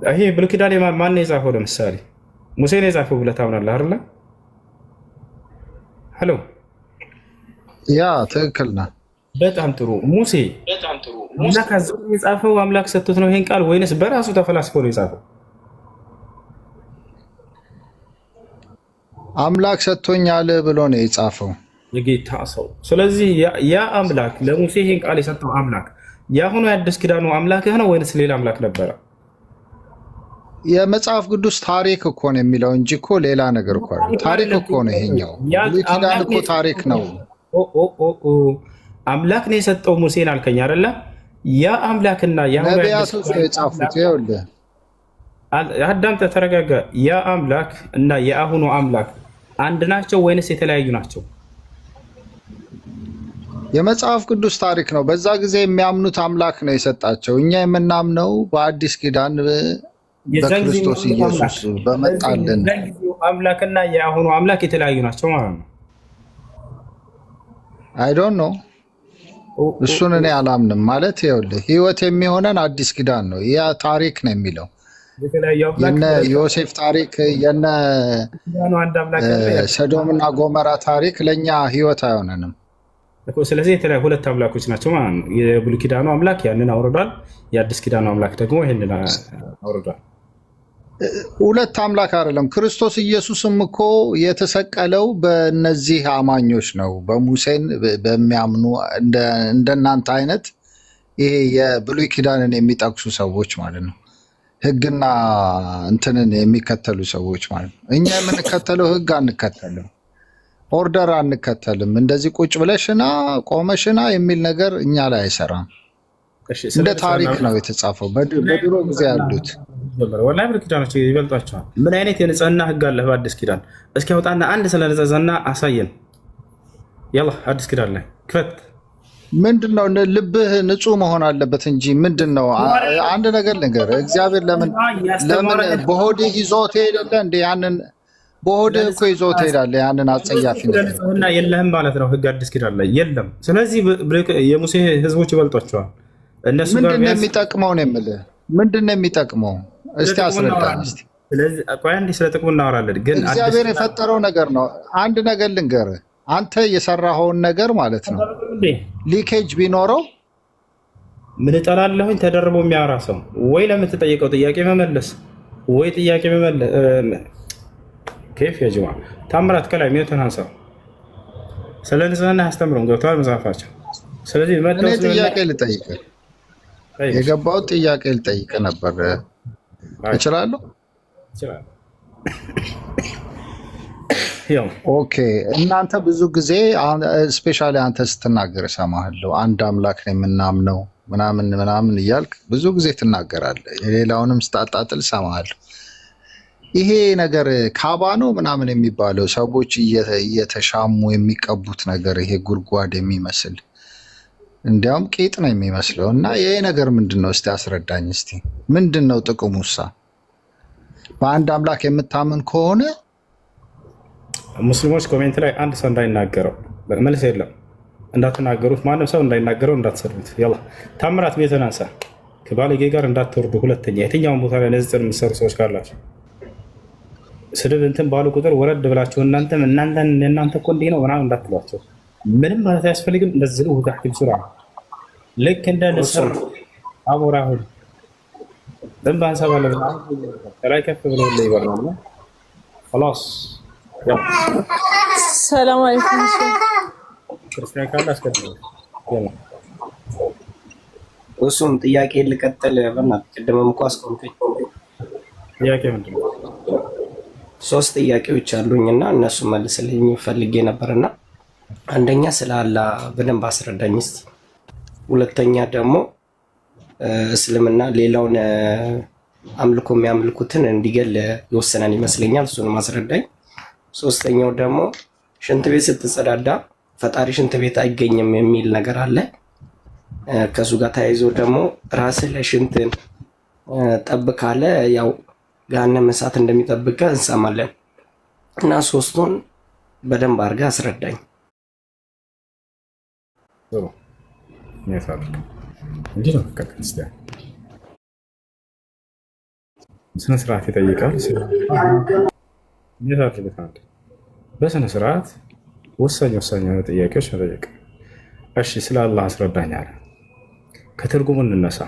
ይሄ ብሉይ ኪዳን ማን ነው የጻፈው? ለምሳሌ ሙሴ ነው የጻፈው ብለህ ታምናለህ አይደለ? ሄሎ ያ ትክክል ነህ። በጣም ጥሩ። ሙሴ አምላክ አዞ የጻፈው አምላክ ሰጥቶት ነው ይሄን ቃል ወይንስ በራሱ ተፈላስፎ ነው የጻፈው? አምላክ ሰጥቶኛል ብሎ ነው የጻፈው የጌታ ሰው። ስለዚህ ያ አምላክ ለሙሴ ይሄን ቃል የሰጠው አምላክ የአሁኑ የአዲስ ኪዳኑ አምላክህ ነው ወይንስ ሌላ አምላክ ነበረ? የመጽሐፍ ቅዱስ ታሪክ እኮ ነው የሚለው እንጂ እኮ ሌላ ነገር እኮ አይደለም። ታሪክ እኮ ነው ይሄኛው። ብሉይ ኪዳን እኮ ታሪክ ነው። አምላክ ነው የሰጠው ሙሴን አልከኝ አይደለ? ያ አምላክና ነቢያቶች ነው የጻፉት። ይኸውልህ አዳምጠህ ተረጋጋ። ያ አምላክ እና የአሁኑ አምላክ አንድ ናቸው ወይንስ የተለያዩ ናቸው? የመጽሐፍ ቅዱስ ታሪክ ነው። በዛ ጊዜ የሚያምኑት አምላክ ነው የሰጣቸው። እኛ የምናምነው በአዲስ ኪዳን በክርስቶስ ኢየሱስ በመጣልን አምላክና የአሁኑ አምላክ የተለያዩ ናቸው ማለት ነው። አይ ዶንት ኖ እሱን እኔ አላምንም። ማለት ይኸውልህ ህይወት የሚሆነን አዲስ ኪዳን ነው። ያ ታሪክ ነው የሚለው የነ ዮሴፍ ታሪክ የነ ሰዶምና ጎመራ ታሪክ ለእኛ ህይወት አይሆነንም። ስለዚህ የተለያዩ ሁለት አምላኮች ናቸው ማለት ነው። የብሉይ ኪዳኑ አምላክ ያንን አውርዷል፣ የአዲስ ኪዳኑ አምላክ ደግሞ ይህንን አውርዷል። ሁለት አምላክ አይደለም። ክርስቶስ ኢየሱስም እኮ የተሰቀለው በእነዚህ አማኞች ነው፣ በሙሴን በሚያምኑ እንደናንተ አይነት ይሄ የብሉይ ኪዳንን የሚጠቅሱ ሰዎች ማለት ነው። ህግና እንትንን የሚከተሉ ሰዎች ማለት ነው። እኛ የምንከተለው ህግ አንከተልም፣ ኦርደር አንከተልም። እንደዚህ ቁጭ ብለሽና ቆመሽና የሚል ነገር እኛ ላይ አይሰራም። እንደ ታሪክ ነው የተጻፈው። በድሮ ጊዜ ያሉት ወላሂ ብሉይ ኪዳኖች ይበልጧቸዋል። ምን አይነት የንጽህና ህግ አለ በአዲስ ኪዳን? እስኪ አውጣና አንድ ስለ ንጽህና አሳየን። ያላ አዲስ ኪዳን ላይ ክፈት። ምንድነው? ልብህ ንጹህ መሆን አለበት እንጂ ምንድነው? አንድ ነገር ልንገርህ፣ እግዚአብሔር ለምን በሆድህ ይዞት ሄደለ እንዴ? ያንን በሆድህ እኮ ይዞት ሄዳለ። ያንን አጸያፊ ነገር ንጽህና የለህም ማለት ነው። ህግ አዲስ ኪዳን ላይ የለም። ስለዚህ የሙሴ ህዝቦች ይበልጧቸዋል። እነሱ ጋር ምንድነው የሚጠቅመው ነው የምልህ። ምንድነው የሚጠቅመው? እስቲ አስረዳን። እስቲ ስለዚህ ቆይ አንዴ ስለ ጥቅሙ እናወራለን። ግን እግዚአብሔር የፈጠረው ነገር ነው። አንድ ነገር ልንገርህ፣ አንተ የሰራኸውን ነገር ማለት ነው ሊኬጅ ቢኖረው ምን እጠላለሁኝ? ተደርቦ የሚያወራ ሰው ወይ ለምትጠይቀው ጥያቄ መመለስ ወይ ጥያቄ መመለስ ከፍ የጅማ ታምራት ከላይ ሚዩትን አንሳው። ስለ ንጽህና አስተምሩን ገብተዋል መጽሐፋቸው። ስለዚህ እኔ ጥያቄ ልጠይቅህ የገባው ጥያቄ ልጠይቅህ ነበር። እችላለሁ? ኦኬ። እናንተ ብዙ ጊዜ ስፔሻሊ አንተ ስትናገር እሰማሃለሁ። አንድ አምላክ ነው የምናምነው ምናምን ምናምን እያልክ ብዙ ጊዜ ትናገራለህ። የሌላውንም ስታጣጥል እሰማሃለሁ። ይሄ ነገር ካባ ነው ምናምን የሚባለው ሰዎች እየተሻሙ የሚቀቡት ነገር ይሄ ጉድጓድ የሚመስል እንዲያውም ቄጥ ነው የሚመስለው። እና ይሄ ነገር ምንድን ነው? እስቲ አስረዳኝ። እስቲ ምንድን ነው ጥቅሙሳ? በአንድ አምላክ የምታምን ከሆነ ሙስሊሞች ኮሜንት ላይ አንድ ሰው እንዳይናገረው መልስ የለም፣ እንዳትናገሩት፣ ማንም ሰው እንዳይናገረው፣ እንዳትሰድቡት። ያላ ታምራት ቤትን አንሳ፣ ከባለጌ ጋር እንዳትወርዱ። ሁለተኛ የትኛውን ቦታ ላይ ንጽጽር የምትሰሩ ሰዎች ካላቸው ስድብ እንትን ባሉ ቁጥር ወረድ ብላችሁ እናንተ እኮ እንዲህ ነው ምናምን እንዳትሏቸው። ምንም ማለት አያስፈልግም። እንደዚህ ነው ታክቲክ ሱራ ልክ እንደ ንስር አሞራ ሁሉ ደንብ አንሳባለ ላይ ከፍ ብሎ ይበርናል። خلاص ሰላም አለይኩም። ክርስቲያን ካለ አስቀድም እሱም ጥያቄ ልቀጥል። በእናትህ ቅድምም እኮ አስቆምከኝ። ጥያቄ ምንድን ነው? 3 ጥያቄዎች አሉኝና እነሱ መልስልኝ ፈልጌ ነበርና አንደኛ ስለ አላህ በደንብ አስረዳኝ እስቲ። ሁለተኛ ደግሞ እስልምና ሌላውን አምልኮ የሚያምልኩትን እንዲገል ይወሰናል ይመስለኛል፣ እሱንም አስረዳኝ። ሶስተኛው ደግሞ ሽንት ቤት ስትጸዳዳ ፈጣሪ ሽንት ቤት አይገኝም የሚል ነገር አለ። ከሱ ጋር ተያይዞ ደግሞ ራስህ ለሽንትን ጠብ ካለ ያው ገሃነመ እሳት እንደሚጠብቀ እንሰማለን እና ሶስቱን በደንብ አድርገህ አስረዳኝ። እንዲህ ነው ክርስቲያን ስነ ስርዓት ይጠይቃል። እንዴት አድርገታል? በስነ ስርዓት ወሳኝ የሆኑ ጥያቄዎች መጠየቅ። እሺ ስለ አላህ አስረዳኝ አለ። ከትርጉሙ እንነሳ።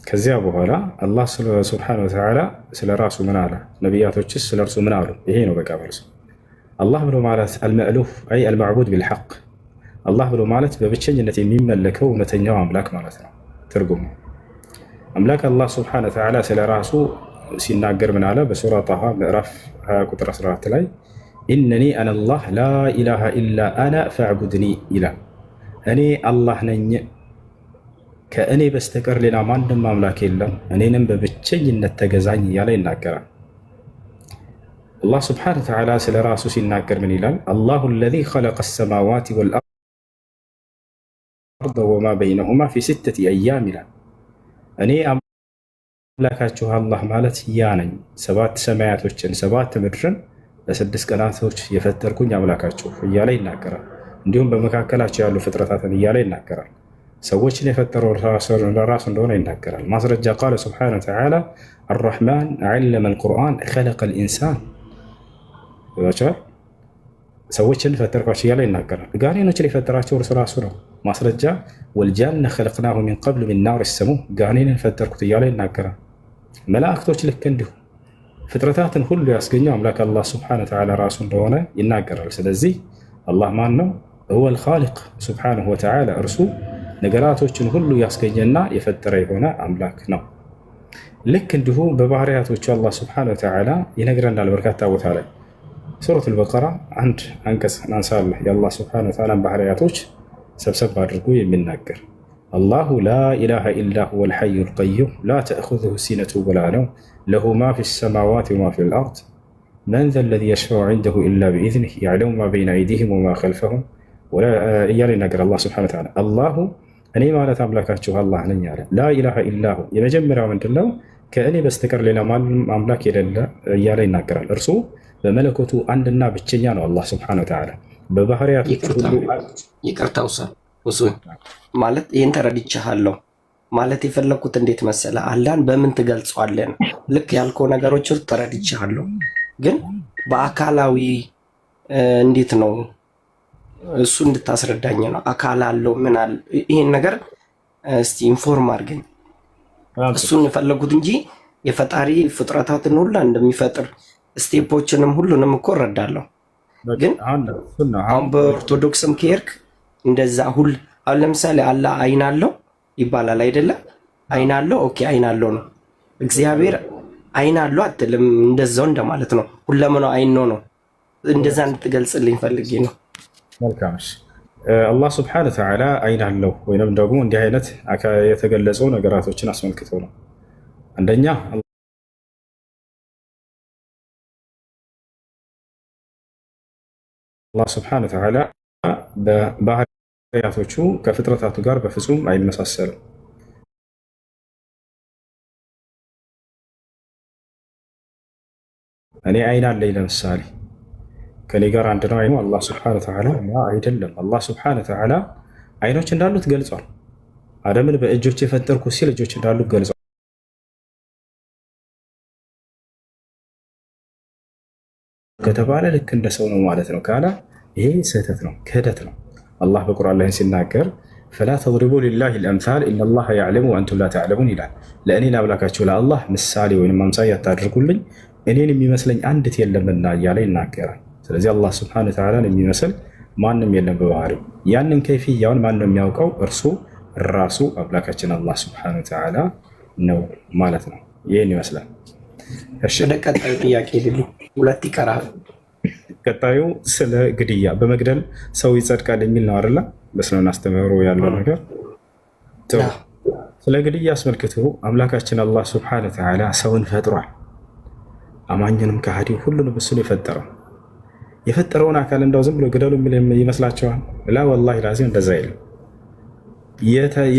ከዚያ በኋላ አላህ ሱብሓነሁ ወተዓላ ስለ ራሱ ምን አለ? ነቢያቶችስ ስለ እርሱ ምን አሉ? ይሄ ነው በቃ መልሱ። አላህ ብሎ ማለት አልመእሉህ አይ አልማዕቡድ ቢልሐቅ፣ አላህ ብሎ ማለት በብቸኝነት የሚመለከው እውነተኛው አምላክ ማለት ነው ትርጉሙ። አምላክ አላህ ሱብሓነሁ ወተዓላ ስለ ራሱ ሲናገር ምን አለ? በሱራ ጣሃ ምዕራፍ 20 ቁጥር 14 ላይ ኢነኒ አነላህ ላ ኢላሃ ኢላ አና ፈዕቡድኒ ይላል። እኔ አላህ ነኝ፣ ከእኔ በስተቀር ሌላ ማንም አምላክ የለም፣ እኔንም በብቸኝነት ተገዛኝ እያለ ይናገራል። አላህ ስብሓነሁ ወተዓላ ስለ ራሱ ሲናገር ምን ይላል? አላሁ አለዚ ኸለቀ ሰማዋት ወልአርድ ወማ በይነሁማ ፊ ሲተቲ አያም ይላል። እኔ አምላካችሁ አላህ ማለት ያ ነኝ፣ 7 ሰማያቶችን 7 ምድርን በ6 ቀናቶች የፈጠርኩኝ አምላካችሁ እያለ ይናገራል። እንዲሁም በመካከላቸው ያሉ ፍጥረታትን እያለ ይናገራል። ሰዎችን የፈጠረው ራሱ እንደሆነ ይናገራል። ማስረጃ ቃለ ስብሓነሁ ወተዓላ አርረሕማን ዐለመ አልቁርአን ኸለቀል ኢንሳን፣ ሰዎችን ፈጠርኳቸው እያለ ይናገራል። ጋኔኖችን የፈጠራቸው እርሱ ራሱ ነው። ማስረጃ ወልጃነ ኸለቅናሁ ሚን ቀብሉ ሚን ናሪ ሰሙም፣ ጋኔንን ፈጠርኩት እያለ ይናገራል። መላእክቶች ልክ እንዲሁ ፍጥረታትን ሁሉ ያስገኘው አምላክ አላህ ስብሓነሁ ወተዓላ ራሱ እንደሆነ ይናገራል። ስለዚህ አላህ ማን ነው? ሁወል ኻሊቅ ስብሓነሁ ወተዓላ፣ እርሱ ነገራቶችን ሁሉ ያስገኘና የፈጠረ የሆነ አምላክ ነው። ልክ እንዲሁ በባህሪያቶቹ አላህ ስብሓነሁ ወተዓላ ይነግረናል በርካታ ቦታ ላይ። ሱረቱል በቀራ አንድ አንቀጽ ናንሳለህ የአላህ ስብሓነሁ ወተዓላ ባህሪያቶች ሰብሰብ አድርጎ የሚናገር አላሁ ላ ኢላሃ ኢላ ሁወል ሐዩል ቀዩም ላ ተእኹዙሁ ሲነቱ ወላ ነውም ለሁ ማ ፊ ሰማዋት ወማ ፊል አርድ መን ዘ ለዚ የሽፈዑ ዐንደሁ ኢላ ቢኢዝኒህ የዕለሙ ማ በይነ አይዲሂም ወማ ኸልፈሁም እያለ ይናገር አላህ ስብሓነሁ ወተዓላ። አላሁ እኔ ማለት አምላካችሁ አላህ ነኝ አለ። ላ ኢላሃ ኢላሁ የመጀመሪያው ምንድነው? ከእኔ በስተቀር ሌላ ማንም አምላክ የሌለ እያለ ይናገራል። እርሱ በመለኮቱ አንድና ብቸኛ ነው አላህ ስብሓነሁ ወተዓላ። በባህሪያቶቹ ሁሉ ይቅርታ ውሱን ማለት ይህን ተረድቻለሁ ማለት የፈለግኩት እንዴት መሰለ፣ አላህን በምን ትገልጸዋለን? ልክ ያልከው ነገሮች ተረድቻለሁ፣ ግን በአካላዊ እንዴት ነው እሱ እንድታስረዳኝ ነው። አካል አለው ምን አለ? ይሄን ነገር እስቲ ኢንፎርም አድርገኝ። እሱን የፈለጉት እንጂ የፈጣሪ ፍጥረታትን ሁላ እንደሚፈጥር ስቴፖችንም ሁሉንም እኮ እረዳለሁ። ግን አሁን በኦርቶዶክስም ከሄድክ እንደዛ አሁን ለምሳሌ አላህ አይን አለው ይባላል አይደለም? አይን አለው ኦኬ፣ አይን አለው ነው። እግዚአብሔር አይን አለው አትልም፣ እንደዛው እንደማለት ነው። ሁለመናው አይን ነው። እንደዛ እንድትገልጽልኝ ፈልጌ ነው። መልካም። አላህ ስብሓነሁ ወተዓላ አይን አለው ወይም ደግሞ እንዲህ አይነት የተገለጸው ነገራቶችን አስመልክቶ ነው። አንደኛ አላህ ስብሓነሁ ወተዓላ በባህሪያቶቹ ከፍጥረታቱ ጋር በፍጹም አይመሳሰልም። እኔ አይን አለኝ ለምሳሌ ከኔ ጋር አንድ ነው አይኑ? አላህ ስብሓነሁ ወተዓላ አይደለም። አላህ ስብሓነሁ ወተዓላ አይኖች እንዳሉት ገልጿል። አደምን በእጆች የፈጠርኩ ሲል እጆች እንዳሉት ገልጿል ከተባለ ልክ እንደ ሰው ነው ማለት ነው ካለ ይሄ ስህተት ነው፣ ክህደት ነው። አላህ በቁርአን ላይ ሲናገር ፈላ ተድሪቡ ሊላሂ አልአምሳል ኢነላሃ ያዕለሙ ወአንቱም ላ ተዕለሙን ይላል። ለእኔ ለአምላካችሁ ለአላህ ምሳሌ ወይም አምሳያ አታድርጉልኝ እኔን የሚመስለኝ አንድት የለምና እያለ ይናገራል። ስለዚህ አላህ ስብሓነሁ ወተዓላን የሚመስል ማንም የለም በባህሪው። ያንን ከይፍያውን ማንም የሚያውቀው እርሱ ራሱ አምላካችን አላህ ስብሓነሁ ወተዓላ ነው ማለት ነው። ይህን ይመስላል። ወደ ቀጣዩ ጥያቄ ድሉ ሁለት ይቀራል። ቀጣዩ ስለ ግድያ በመግደል ሰው ይጸድቃል የሚል ነው አይደለ? በእስልምና አስተምህሮ ያለው ነገር። ስለ ግድያ አስመልክቶ አምላካችን አላህ ስብሓነሁ ወተዓላ ሰውን ፈጥሯል። አማኝንም ከሃዲው ሁሉንም እሱ ነው የፈጠረው። የፈጠረውን አካል እንዳው ዝም ብሎ ግደሉ የሚል ይመስላችኋል? ላ ወላሂ ላዚም እንደዛ የለም።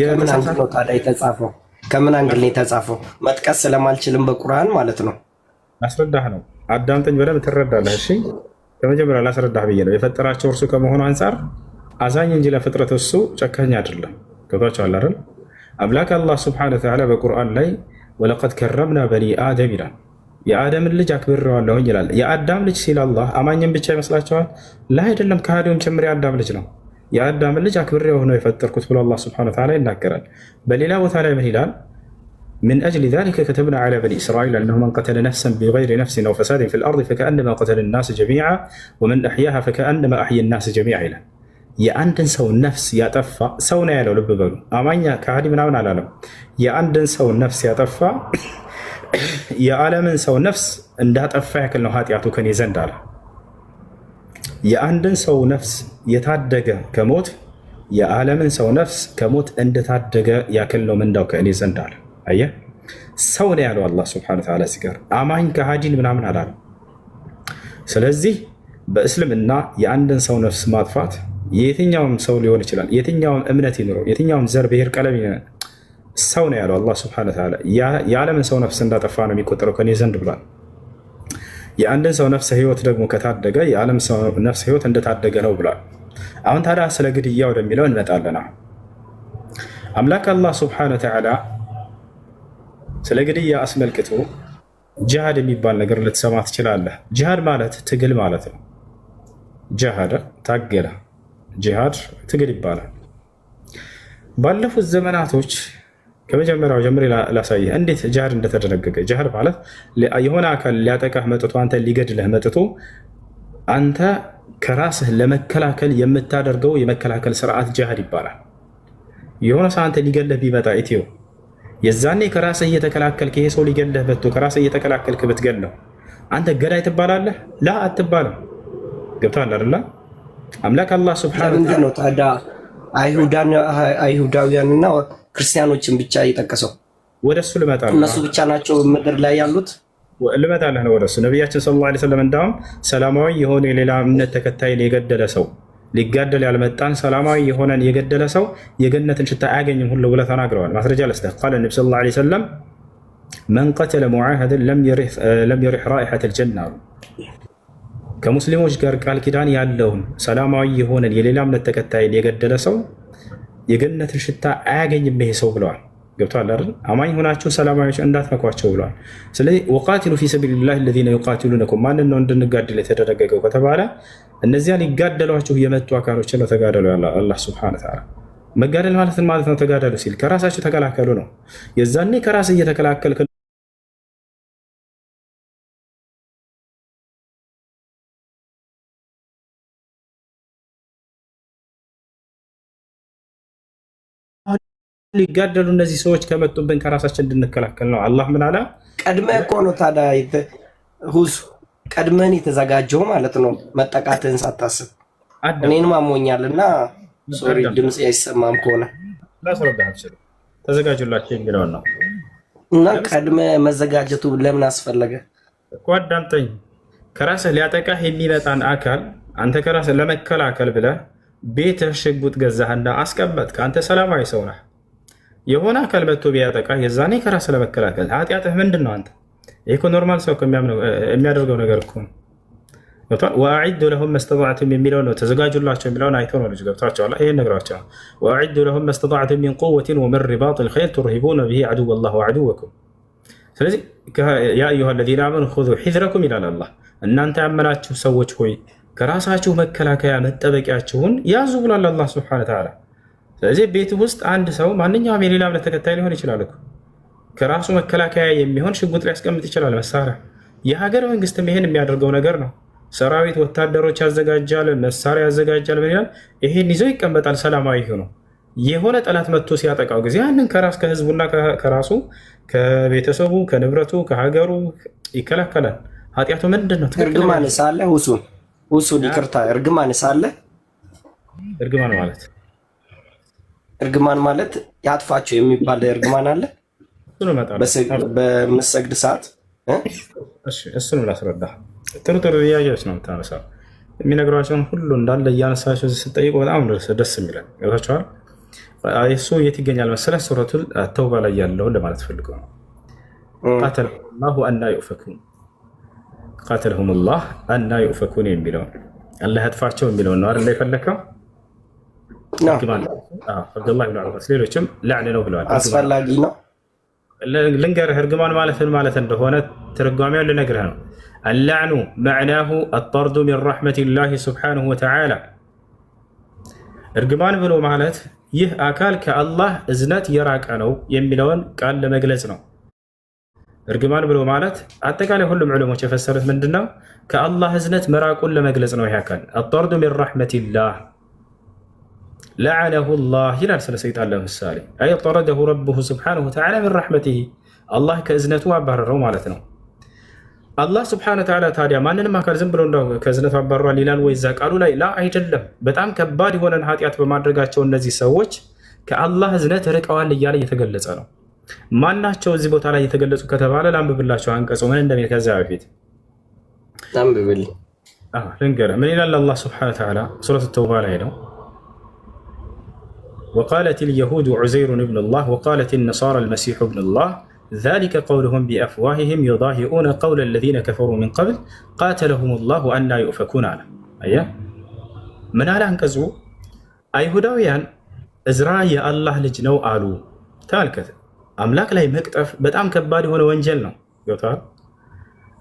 ከምን አንግል ነው ታዲያ የተጻፈው? ከምን አንግል ነው የተጻፈው? መጥቀስ ስለማልችልም በቁርአን ማለት ነው። ላስረዳህ ነው። አዳምጠኝ በደንብ ትረዳለህ። እሺ ከመጀመሪያ ላስረዳህ ብዬ ነው። የፈጠራቸው እርሱ ከመሆኑ አንጻር አዛኝ እንጂ ለፍጥረት እሱ ጨካኝ አይደለም። ገብቷችኋል አይደል? አምላክ አላህ ስብሓነሁ ወተዓላ በቁርአን ላይ ወለቀድ ከረምና በኒ አደም ይላል። የአደምን ልጅ አክብሬዋለሁኝ ይላል። የአዳም ልጅ ሲል አላህ አማኝን ብቻ ይመስላችኋል? ላ አይደለም፣ ከሃዲውም ጭምር የአዳም ልጅ ነው። የአዳምን ልጅ አክብሬው ነው የፈጠርኩት ብሎ አላህ ሱብሓነሁ ወተዓላ ይናገራል። በሌላ ቦታ ላይ ምን ይላል? من أجل ذلك كتبنا على بني إسرائيل أنه من قتل نفسا بغير نفس أو فساد في الأرض فكأنما قتل الناس جميعا ومن أحياها فكأنما أحيا الناس جميعا ይላል። የአንድን ሰው ነፍስ ያጠፋ ሰው ነው ያለው። ልብ በሉ፣ አማኛ ከሃዲ ምናምን አላለም። የአንድን ሰው ነፍስ ያጠፋ የዓለምን ሰው ነፍስ እንዳጠፋ ያክል ነው ኃጢአቱ ከኔ ዘንድ አለ። የአንድን ሰው ነፍስ የታደገ ከሞት የዓለምን ሰው ነፍስ ከሞት እንደታደገ ያክል ነው ምንዳው ከእኔ ዘንድ አለ። አየህ፣ ሰው ነው ያለው አላህ ሱብሓነሁ ወተዓላ ሲጋር አማኝ ከሃዲን ምናምን አላለም። ስለዚህ በእስልምና የአንድን ሰው ነፍስ ማጥፋት የትኛውም ሰው ሊሆን ይችላል፣ የትኛውም እምነት ይኑረው፣ የትኛውም ዘር፣ ብሔር፣ ቀለም ሰው ነው ያለው አላህ ሱብሓነሁ ወተዓላ። የዓለምን ሰው ነፍስ እንዳጠፋ ነው የሚቆጠረው ከኔ ዘንድ ብሏል። የአንድን ሰው ነፍስ ህይወት ደግሞ ከታደገ የዓለም ሰው ነፍስ ህይወት እንደታደገ ነው ብሏል። አሁን ታዲያ ስለ ግድያ ወደሚለው እንመጣለን። አምላክ አላህ ሱብሓነሁ ወተዓላ ስለ ግድያ አስመልክቶ ጂሃድ የሚባል ነገር ልትሰማ ትችላለህ። ጂሃድ ማለት ትግል ማለት ነው። ጂሃድ ታገለ፣ ጂሃድ ትግል ይባላል። ባለፉት ዘመናቶች ከመጀመሪያው ጀምሬ ላሳይህ እንዴት ጂሃድ እንደተደነገገ። ጂሃድ ማለት የሆነ አካል ሊያጠቃህ መጥቶ አንተ ሊገድልህ መጥቶ አንተ ከራስህ ለመከላከል የምታደርገው የመከላከል ስርዓት ጂሃድ ይባላል። የሆነ ሰው አንተ ሊገድልህ ቢመጣ ኢትዮ የዛኔ ከራስህ እየተከላከልክ ይሄ ሰው ሊገድልህ መጥቶ ከራስህ እየተከላከልክ ብትገድለው አንተ ገዳይ ትባላለህ? ላ አትባልም። ገብቶሃል አይደል? አምላክ አላህ ሱብሓነሁ ወተዓላ ነው ታዲያ አይሁዳውያንና ክርስቲያኖችን ብቻ የጠቀሰው? ወደሱ ልመጣለሁ። እነሱ ብቻ ናቸው ምድር ላይ ያሉት? ልመጣለህ ነው ወደሱ። ነቢያችን ሰለላሁ ዐለይሂ ወሰለም እንዳውም ሰላማዊ የሆነ የሌላ እምነት ተከታይን የገደለ ሰው ሊጋደል ያልመጣን ሰላማዊ የሆነን የገደለ ሰው የገነትን ሽታ አያገኝም ሁሉ ብለው ተናግረዋል። ማስረጃ ለስተ ቃለ ነብዩ ሰለላሁ ዐለይሂ ወሰለም መን ቀተለ ሙዓሀደን ለም የሪሕ ራኢሐተል ጀና አሉ። ከሙስሊሞች ጋር ቃል ኪዳን ያለውን ሰላማዊ የሆነን የሌላ እምነት ተከታይን የገደለ ሰው የገነትን ሽታ አያገኝም ይሄ ሰው ብለዋል። ገብቶሃል አይደል? አማኝ ሆናችሁ ሰላማዊዎች እንዳትነኳቸው ብለዋል። ስለዚህ ወቃቲሉ ፊ ሰቢሊላሂ አለዚነ ዩቃቲሉነኩም ማንን ነው እንድንጋደል የተደረገው ከተባለ እነዚያ ሊጋደሏችሁ የመጡ አካሎችን ነው ተጋደሉ ያለ አላህ ሱብሓነሁ ወተዓላ። መጋደል ማለት ነው ተጋደሉ ሲል ከራሳችሁ ተከላከሉ ነው። የዛኔ ከራስ እየተከላከልክ ሊጋደሉ እነዚህ ሰዎች ከመጡብን ከራሳችን እንድንከላከል ነው። አላህ ምን አለ? ቀድመህ እኮ ነው ታዲያ ሁሱ ቀድመህን የተዘጋጀው ማለት ነው። መጠቃትህን ሳታስብ እኔንም አሞኛልና ሶሪ ድምፅ አይሰማም ከሆነ ላስረዳህ አልችልም። ተዘጋጁላችሁ የሚለውን ነው እና ቀድመ መዘጋጀቱ ለምን አስፈለገ እኮ አዳምጠኝ። ከራስህ ሊያጠቃህ የሚመጣን አካል አንተ ከራስህ ለመከላከል ብለህ ቤትህ ሽጉጥ ገዛህና አስቀመጥክ። አንተ ሰላማዊ ሰው ነህ። የሆነ አካል መጥቶ ቢያጠቃህ የዛኔ ከራስህ ለመከላከል ኃጢአትህ ምንድን ነው? አንተ ይህ እኮ ኖርማል ሰው የሚያደርገው ነገር እኮ ነው። ወአዒዱ ለሁም መስተጣዕቱም የሚለው ነው። ተዘጋጁላቸው የሚለውን አይተው ነው ልጅ ገብቷቸዋል። ይሄን ነግሯቸው ወአዒዱ ለሁም መስተጣዕቱም ሚን ቁወትን ወሚን ሪባጢል ኸይል ቱርሂቡነ ቢሂ ዐዱወላሂ ወዐዱወኩም። ስለዚህ ያ አዩሃ ለዚነ አመኑ ኹዙ ሒዝረኩም ይላል አላህ። እናንተ ያመናችሁ ሰዎች ሆይ ከራሳችሁ መከላከያ መጠበቂያችሁን ያዙ ብሏል አላህ ሱብሓነሁ ወተዓላ። ስለዚህ ቤት ውስጥ አንድ ሰው ማንኛውም የሌላ እምነት ተከታይ ሊሆን ይችላል እኮ ከራሱ መከላከያ የሚሆን ሽጉጥ ሊያስቀምጥ ይችላል፣ መሳሪያ። የሀገር መንግስትም ይሄን የሚያደርገው ነገር ነው። ሰራዊት ወታደሮች ያዘጋጃል፣ መሳሪያ ያዘጋጃል። ምን ይላል? ይሄን ይዞ ይቀመጣል። ሰላማዊ ሆኖ የሆነ ጠላት መጥቶ ሲያጠቃው ጊዜ ያንን ከራስ ከህዝቡና ከራሱ ከቤተሰቡ ከንብረቱ ከሀገሩ ይከላከላል። ኃጢአቱ ምንድን ነው? እርግማን ሳለ ሁሱን ይቅርታ፣ እርግማን ሳለ እርግማን ማለት ያጥፋቸው የሚባል እርግማን አለ በምሰግድ ሰዓት። እሱንም ላስረዳ። ጥሩ ጥያቄዎች ነው የምታነሳው። የሚነግሯቸውን ሁሉ እንዳለ እያነሳቸው ስጠይቁ በጣም ደስ የሚለን ገብታችኋል። እሱ የት ይገኛል መሰለህ? ሱረቱል ተውባ ላይ ያለውን ለማለት ፈልገው ነው። ቃተለሁሙላሁ አና ዩእፈኩን፣ ቃተለሁሙላህ አና ዩእፈኩን የሚለውን አላህ ያጥፋቸው የሚለውን ነው አይደል የፈለከው? አብዱላህ ብን ዐባስ ሌሎችም ላዕን ነው ብለዋል። አስፈላጊ ነው። ልንገርህ እርግማን ማለት እንደሆነ ትርጓሜውን ልነግርህ ነው። አልላዕኑ መዕናሁ አጠርዱ ሚን ረሕመቲላሂ ሱብሓነሁ ወተዓላ። እርግማን ብሎ ማለት ይህ አካል ከአላህ እዝነት የራቀ ነው የሚለውን ቃል ለመግለጽ ነው። እርግማን ብሎ ማለት አጠቃላይ ሁሉም ዑለሞች የፈሰሩት ምንድነው? ከአላህ እዝነት መራቁን ለመግለጽ ነው። ይህ አካል አጠርዱ ሚን ረሕመቲላህ ለዐነሁ ላህ ይላል ስለ ሰይጣን ለምሳሌ አይ ጠረደሁ ረቡሁ ስብሓነሁ ወተዓላ ሚን ረሕመቲሂ አላህ ከእዝነቱ አባረረው ማለት ነው። አላህ ስብሓነሁ ወተዓላ ታዲያ ማንንም አካል ዝም ብሎ እንደው ከእዝነቱ አባረሯል ይላል ወይ እዛ ቃሉ ላይ? ላ አይደለም። በጣም ከባድ የሆነን ኃጢአት በማድረጋቸው እነዚህ ሰዎች ከአላህ እዝነት ርቀዋል እያለ እየተገለጸ ነው። ማናቸው እዚህ ቦታ ላይ እየተገለጹ ከተባለ ላንብብላቸው አንቀጹ ምን እንደሚል። ከዚያ በፊት ላንብብል ልንገርህ ምን ይላል አላህ ስብሓነሁ ወተዓላ ሱረቱ ተውባ ላይ ነው። وقالت اليهود عزير ابن الله وقالت النصارى المسيح ابن الله ذلك قولهم بأفواههم يضاهئون قول الذين كفروا من قبل قاتلهم الله أنى يؤفكون على أيه من على أنكزو أيهوداويان إزراء يا الله لجنو آلو تالكت أملاك لا يمكتف بتأم كباري هنا وانجلنا يوتار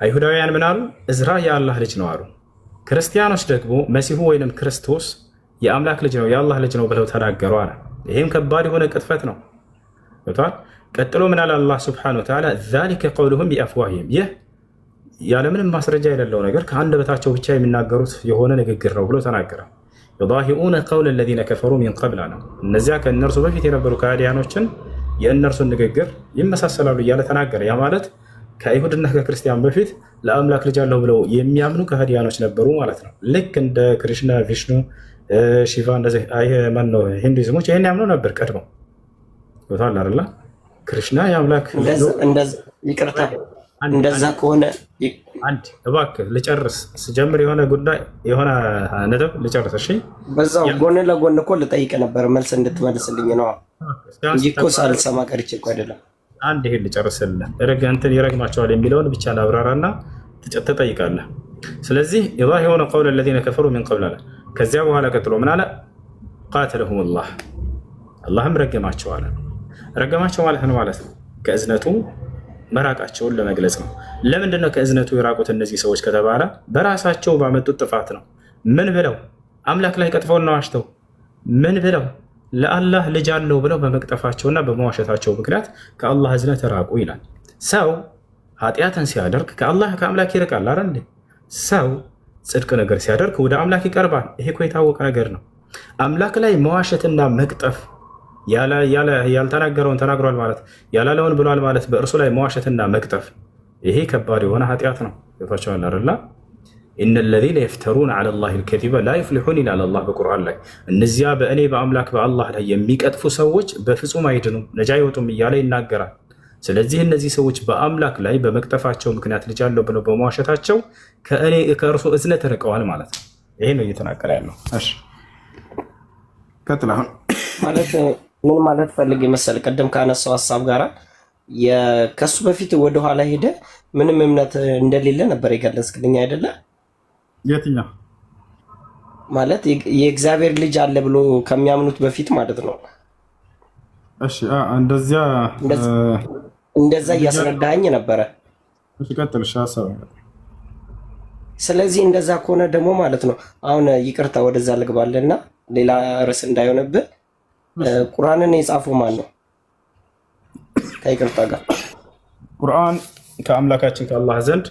أيهوداويان من آلو إزراء يا الله لجنو آلو كريستيانوس دقبو مسيحو وينم كريستوس የአምላክ ልጅ ነው የአላህ ልጅ ነው ብለው ተናገሩ አለ። ይህም ከባድ የሆነ ቅጥፈት ነው። ቀጥሎ ምን አለ አላህ ሱብሓነሁ ወተዓላ ዛሊከ ቀውሉሁም ቢአፍዋሂሂም፣ ይህ ያለምንም ማስረጃ የሌለው ነገር ከአንደበታቸው ብቻ የሚናገሩት የሆነ ንግግር ነው ብሎ ተናገረ። ዩዳሂኡነ ቀውለ ለዚነ ከፈሩ ሚን ቀብል አለ። እነዚያ ከእነርሱ በፊት የነበሩ ከሃዲያኖችን የእነርሱን ንግግር ይመሳሰላሉ እያለ ተናገረ። ያ ማለት ከአይሁድና ከክርስቲያን በፊት ለአምላክ ልጅ አለው ብለው የሚያምኑ ከሃዲያኖች ነበሩ ማለት ነው። ልክ እንደ ክሪሽና፣ ቪሽኑ፣ ሺቫ እንደዚህ ማነው ሂንዱይዝሞች ይሄን ያምኑ ነበር ቀድመው ወታል አይደለ? ክሪሽና የአምላክ ይቅርታ፣ እንደዛ ከሆነ አንድ እባክህ ልጨርስ ስጀምር የሆነ ጉዳይ የሆነ ነጥብ ልጨርስ። እሺ፣ በዛው ጎን ለጎን እኮ ልጠይቅ ነበር መልስ እንድትመልስልኝ ነው እንጂ እኮ ሳልሰማ ቀርቼ እኮ አይደለም። አንድ ይሄን ልጨርስልህ። እንትን ይረግማቸዋል የሚለውን ብቻ ላብራራና ትጠይቃለህ። ስለዚህ የሆነ ቀውለ الذين كفروا من قبل አለ። ከዚያ በኋላ ቀጥሎ ምን አለ? قاتلهم الله አላህም ረገማቸው አለ። ረገማቸው ማለት ነው ከእዝነቱ መራቃቸውን ለመግለጽ ነው። ለምንድን ነው ከእዝነቱ የራቁት እነዚህ ሰዎች ከተባለ በራሳቸው ባመጡት ጥፋት ነው። ምን ብለው? አምላክ ላይ ቀጥፈውና ዋሽተው ምን ብለው? ለአላህ ልጅ አለው ብለው በመቅጠፋቸውና በመዋሸታቸው ምክንያት ከአላህ እዝነት ራቁ ይላል። ሰው ኃጢአትን ሲያደርግ ከአምላክ ይርቃል አይደል? ሰው ጽድቅ ነገር ሲያደርግ ወደ አምላክ ይቀርባል። ይሄ እኮ የታወቀ ነገር ነው። አምላክ ላይ መዋሸትና መቅጠፍ ያልተናገረውን ተናግሯል ማለት ያላለውን ብሏል ማለት በእርሱ ላይ መዋሸትና መቅጠፍ ይሄ ከባድ የሆነ ኃጢአት ነው። ይቷቸዋል አይደል? ኢነ الذين يفترون على الله الكذب لا يفلحون ይላል አላህ በቁርአን ላይ። እነዚያ በእኔ በአምላክ በአላህ ላይ የሚቀጥፉ ሰዎች በፍጹም አይድኑም ነጃ አይወጡም እያለ ይናገራል። ስለዚህ እነዚህ ሰዎች በአምላክ ላይ በመቅጠፋቸው ምክንያት ልጅ አለው ብለው በመዋሸታቸው ከእርሱ እዝነት ርቀዋል ማለት ነው። ይሄ ነው እየተናገረ ያለው። እሺ ቀጥል። አሁን ምን ማለት ፈልግ መሰል ቀደም ካነሳው ሐሳብ ጋራ ከሱ በፊት ወደ ኋላ ሄደ ምንም እምነት እንደሌለ ነበር የገለጽክልኝ አይደለ? የትኛው ማለት የእግዚአብሔር ልጅ አለ ብሎ ከሚያምኑት በፊት ማለት ነው። እሺ እንደዛ እያስረዳኝ ነበረ። እሺ ቀጥል። ሐሳብ ስለዚህ እንደዛ ከሆነ ደግሞ ማለት ነው አሁን ይቅርታ ወደዛ ልግባልና ሌላ ርዕስ እንዳይሆንብህ ቁርአንን የጻፈው ማን ነው? ከይቅርታ ጋር ቁርአን ከአምላካችን ከአላህ ዘንድ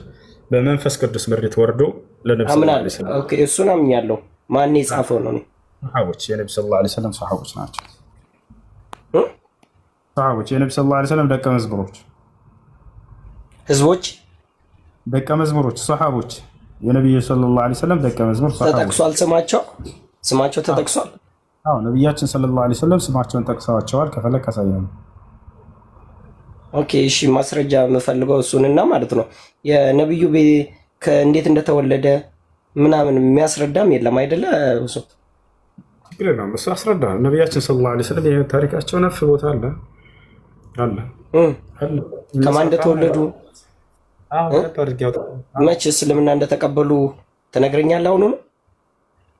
በመንፈስ ቅዱስ ምሪት ወርዶ ለነብዩ ሰለላሁ ዐለይሂ ወሰለም ኦኬ፣ እሱን አምኛለሁ። ማን የጻፈው ነው? ሰሃቦች፣ የነብዩ ሰለላሁ ዐለይሂ ወሰለም ሰሃቦች ናቸው። ሰሃቦች፣ የነብዩ ሰለላሁ ዐለይሂ ወሰለም ደቀ መዝሙሮች፣ ህዝቦች፣ ደቀ መዝሙሮች፣ ሰሃቦች፣ የነብዩ ሰለላሁ ዐለይሂ ወሰለም ደቀ መዝሙር ሰሃቦች ተጠቅሷል። ስማቸው ተጠቅሷል። አዎ፣ ነብያችን ሰለላሁ ዐለይሂ ወሰለም ስማቸውን ጠቅሰዋቸዋል። ከፈለክ አሳየን። ኦኬ፣ እሺ፣ ማስረጃ የምፈልገው እሱንና ማለት ነው የነብዩ እንዴት እንደተወለደ ምናምን የሚያስረዳም የለም አይደለ? እሱ ችግር የለውም፣ እሱ አስረዳ። ነብያችን ሰለላሁ ዐለይሂ ወሰለም የታሪካቸው ነፍ ቦታ አለ። ከማን እንደተወለዱ መቼ እስልምና እንደተቀበሉ ትነግረኛለህ? አሁኑ ነው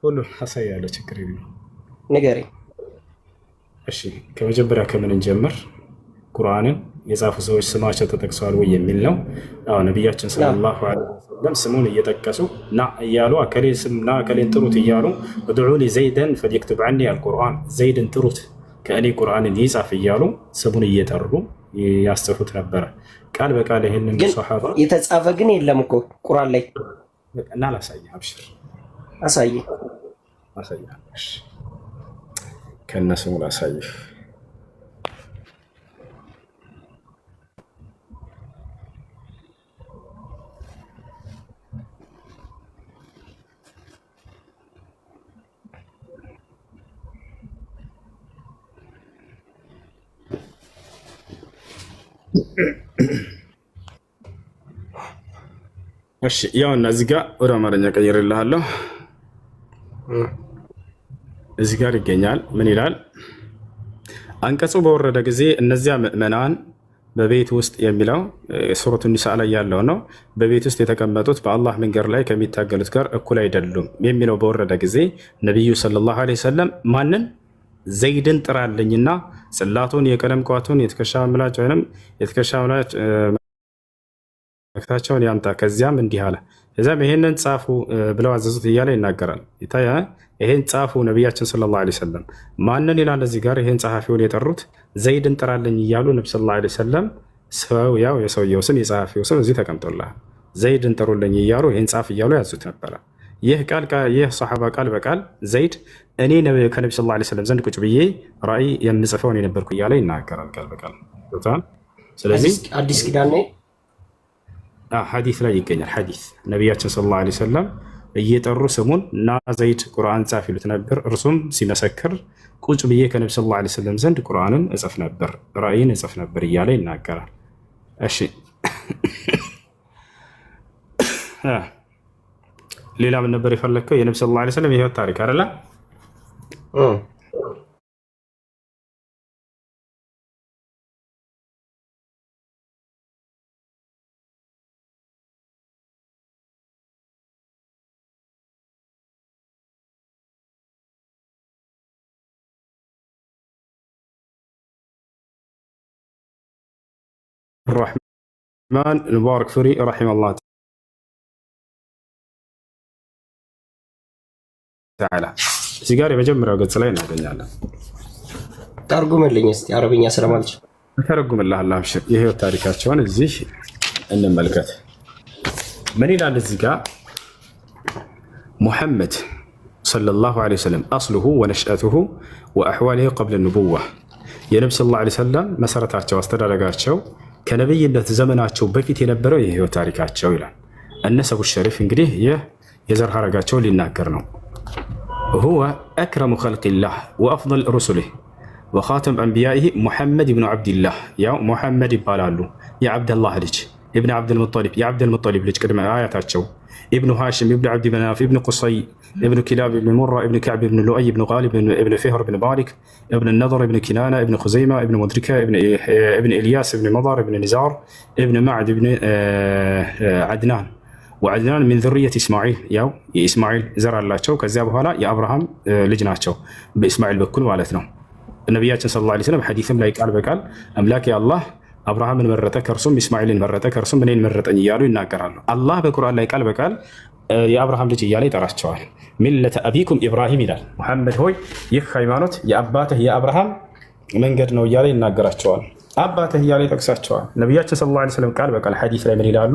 ሁሉ አሳያለሁ። ችግር የለውም፣ ንገረኝ። እሺ፣ ከመጀመሪያ ከምን እንጀምር? ቁርአንን የጻፉ ሰዎች ስማቸው ተጠቅሰዋል ወይ የሚል ነው። አዎ ነቢያችን ሰለላሁ ዐለይሂ ወሰለም ስሙን እየጠቀሱ ና እያሉ አከሌ ስም ና አከሌን ጥሩት እያሉ ኡድዑ ሊ ዘይደን ፈሊክቱብ ዐኒ አልቁርአን ዘይድን ጥሩት ከእኔ ቁርአንን ይጻፍ እያሉ ስሙን እየጠሩ ያስጽፉት ነበረ። ቃል በቃል ይሄንን ሱሐባ የተጻፈ ግን የለም እኮ ቁርአን ላይ እና ላሳይህ፣ አብሽር አሳይህ ከነስሙ ላሳይህ። እሺ ያውና እዚህ ጋር ወደ አማርኛ ቀይርልሃለሁ። እዚህ ጋር ይገኛል። ምን ይላል? አንቀጹ በወረደ ጊዜ እነዚያ ምእመናን በቤት ውስጥ የሚለው ሱረቱ ኒሳ ላይ ያለው ነው። በቤት ውስጥ የተቀመጡት በአላህ መንገድ ላይ ከሚታገሉት ጋር እኩል አይደሉም የሚለው በወረደ ጊዜ ነቢዩ ሰለላሁ ዐለይሂ ወሰለም ማንን? ዘይድን ጥራልኝና ጽላቱን፣ የቀለም ቋቱን፣ የትከሻ ምላጭ ወይም የትከሻ ምላጭ መክታቸውን ያምጣ። ከዚያም እንዲህ አለ፣ እዚያም ይሄንን ጻፉ ብለው አዘዙት እያለ ይናገራል። ይሄን ጻፉ ነቢያችን ሰለላሁ ዐለይሂ ወሰለም ማንን ይላል? እዚህ ጋር ይሄን ጸሐፊውን የጠሩት ዘይድን ጥራልኝ እያሉ ነቢ ሰለላሁ ዐለይሂ ወሰለም ሰው ያው የሰውየው ስም የጸሐፊው ስም እዚህ ተቀምጦልሃል። ዘይድን ጥሩልኝ እያሉ ይሄን ጻፍ እያሉ ያዙት ነበረ። ይህ ሰሓባ ቃል በቃል ዘይድ እኔ ከነቢ ሰለላሁ ዐለይሂ ወሰለም ዘንድ ቁጭ ብዬ ራእይ የምጽፈውን የነበርኩ እያለ ይናገራል ቃል በቃል። ስለዚህ አዲስ ኪዳን ሐዲስ ላይ ይገኛል። ሐዲስ ነቢያችን ሰለላሁ ዐለይሂ ወሰለም እየጠሩ ስሙን እና ዘይድ ቁርአን ጻፍ ይሉት ነበር። እርሱም ሲመሰክር ቁጭ ብዬ ከነቢ ሰለላሁ ዐለይሂ ወሰለም ዘንድ ቁርአንን እጽፍ ነበር፣ ራእይን እጽፍ ነበር እያለ ይናገራል። እሺ ሌላ ምን ነበር የፈለግከው? የነቢ ሰለላሁ ዐለይሂ ወሰለም የህይወት ታሪክ አይደለ? الرحمن المبارك فوري رحمه الله تعالى እዚህ ጋር የመጀመሪያው ገጽ ላይ እናገኛለን። ተርጉምልኝ እስቲ አረብኛ ስለማልችል ተረጉምልሃለሁ። አብሽር የህይወት ታሪካቸውን እዚህ እንመልከት። ምን ይላል እዚህ ጋር? ሙሐመድ ሰለላሁ ዐለይሂ ወሰለም አስሉሁ ወነሽአቱሁ ወአሕዋሊሁ ቀብለ ኑቡዋ የነቢ ሰለላሁ ዐለይሂ ወሰለም መሰረታቸው አስተዳደጋቸው ከነብይነት ዘመናቸው በፊት የነበረው የህይወት ታሪካቸው ይላል። እነሰቡ ሸሪፍ እንግዲህ ይህ የዘር ሐረጋቸውን ሊናገር ነው። ሁወ አክረሙ ኸልቂላህ ወአፍደል ሩሱሊህ ወኻተም አንቢያኢህ ሙሐመድ ብኑ ዓብድላህ ያው ሙሐመድ ይባላሉ። የዓብደላህ ልጅ ኢብን ዓብድልሙጠሊብ የዓብድልሙጠሊብ ልጅ ቅድመ አያታቸው ابن هاشم ابن عبد مناف ابن قصي ابن كلاب ابن مرة ابن كعب ابن لؤي ابن غالب ابن فهر ابن مالك ابن النضر ابن كنانة ابن خزيمة ابن مدركة ابن إلياس ابن مضر ابن نزار ابن معد ابن عدنان وعدنان من ذرية إسماعيل ياو إسماعيل زرع الله شو كذاب هلا يا أبراهام لجنات شو بإسماعيل بكل والتنا النبي صلى الله عليه وسلم حديث لا يقال بقال أملاك يا الله አብርሃምን መረጠ ከእርሱም ኢስማኤልን መረጠ ከእርሱም እኔን መረጠኝ እያሉ ይናገራሉ። አላህ በቁርአን ላይ ቃል በቃል የአብርሃም ልጅ እያለ ይጠራቸዋል። ሚለተ አቢኩም ኢብራሂም ይላል። ሙሐመድ ሆይ ይህ ሃይማኖት የአባትህ የአብርሃም መንገድ ነው እያለ ይናገራቸዋል። አባትህ እያለ ይጠቅሳቸዋል። ነቢያችን ሰለላሁ ዐለይሂ ወሰለም ቃል በቃል ሐዲስ ላይ ምን ይላሉ?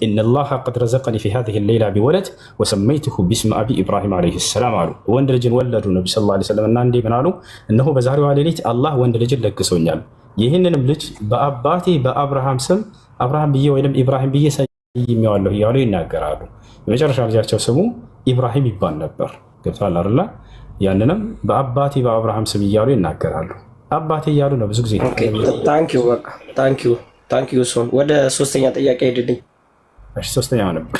ኢነላህ ቀድ ረዘቀኒ ፊ ሃዚሂ ሌይላ ቢወለድ ወሰመይቱሁ ቢስሚ አቢ ኢብራሂም ዐለይሂ ሰላም አሉ። ወንድ ልጅን ወለዱ ነቢ ሰለላሁ ዐለይሂ ወሰለም እና እንዴ ምን አሉ? እነሆ በዛሬዋ ሌሊት አላህ ወንድ ልጅን ለግሶኛል፣ ይህንንም ልጅ በአባቴ በአብርሃም ስም አብርሃም ብዬ ወይም ኢብራሂም ብዬ ሰይሜዋለሁ እያሉ ይናገራሉ። የመጨረሻ ልጃቸው ስሙ ኢብራሂም ይባል ነበር። ገብቷል አይደል? ያንንም በአባቴ በአብርሃም ስም እያሉ ይናገራሉ። አባቴ እያሉ ነው ብዙ ጊዜ። ታንኪዩ ሶን ወደ ሶስተኛ ጥያቄ ሄድልኝ። እሺ ሶስተኛው ነበር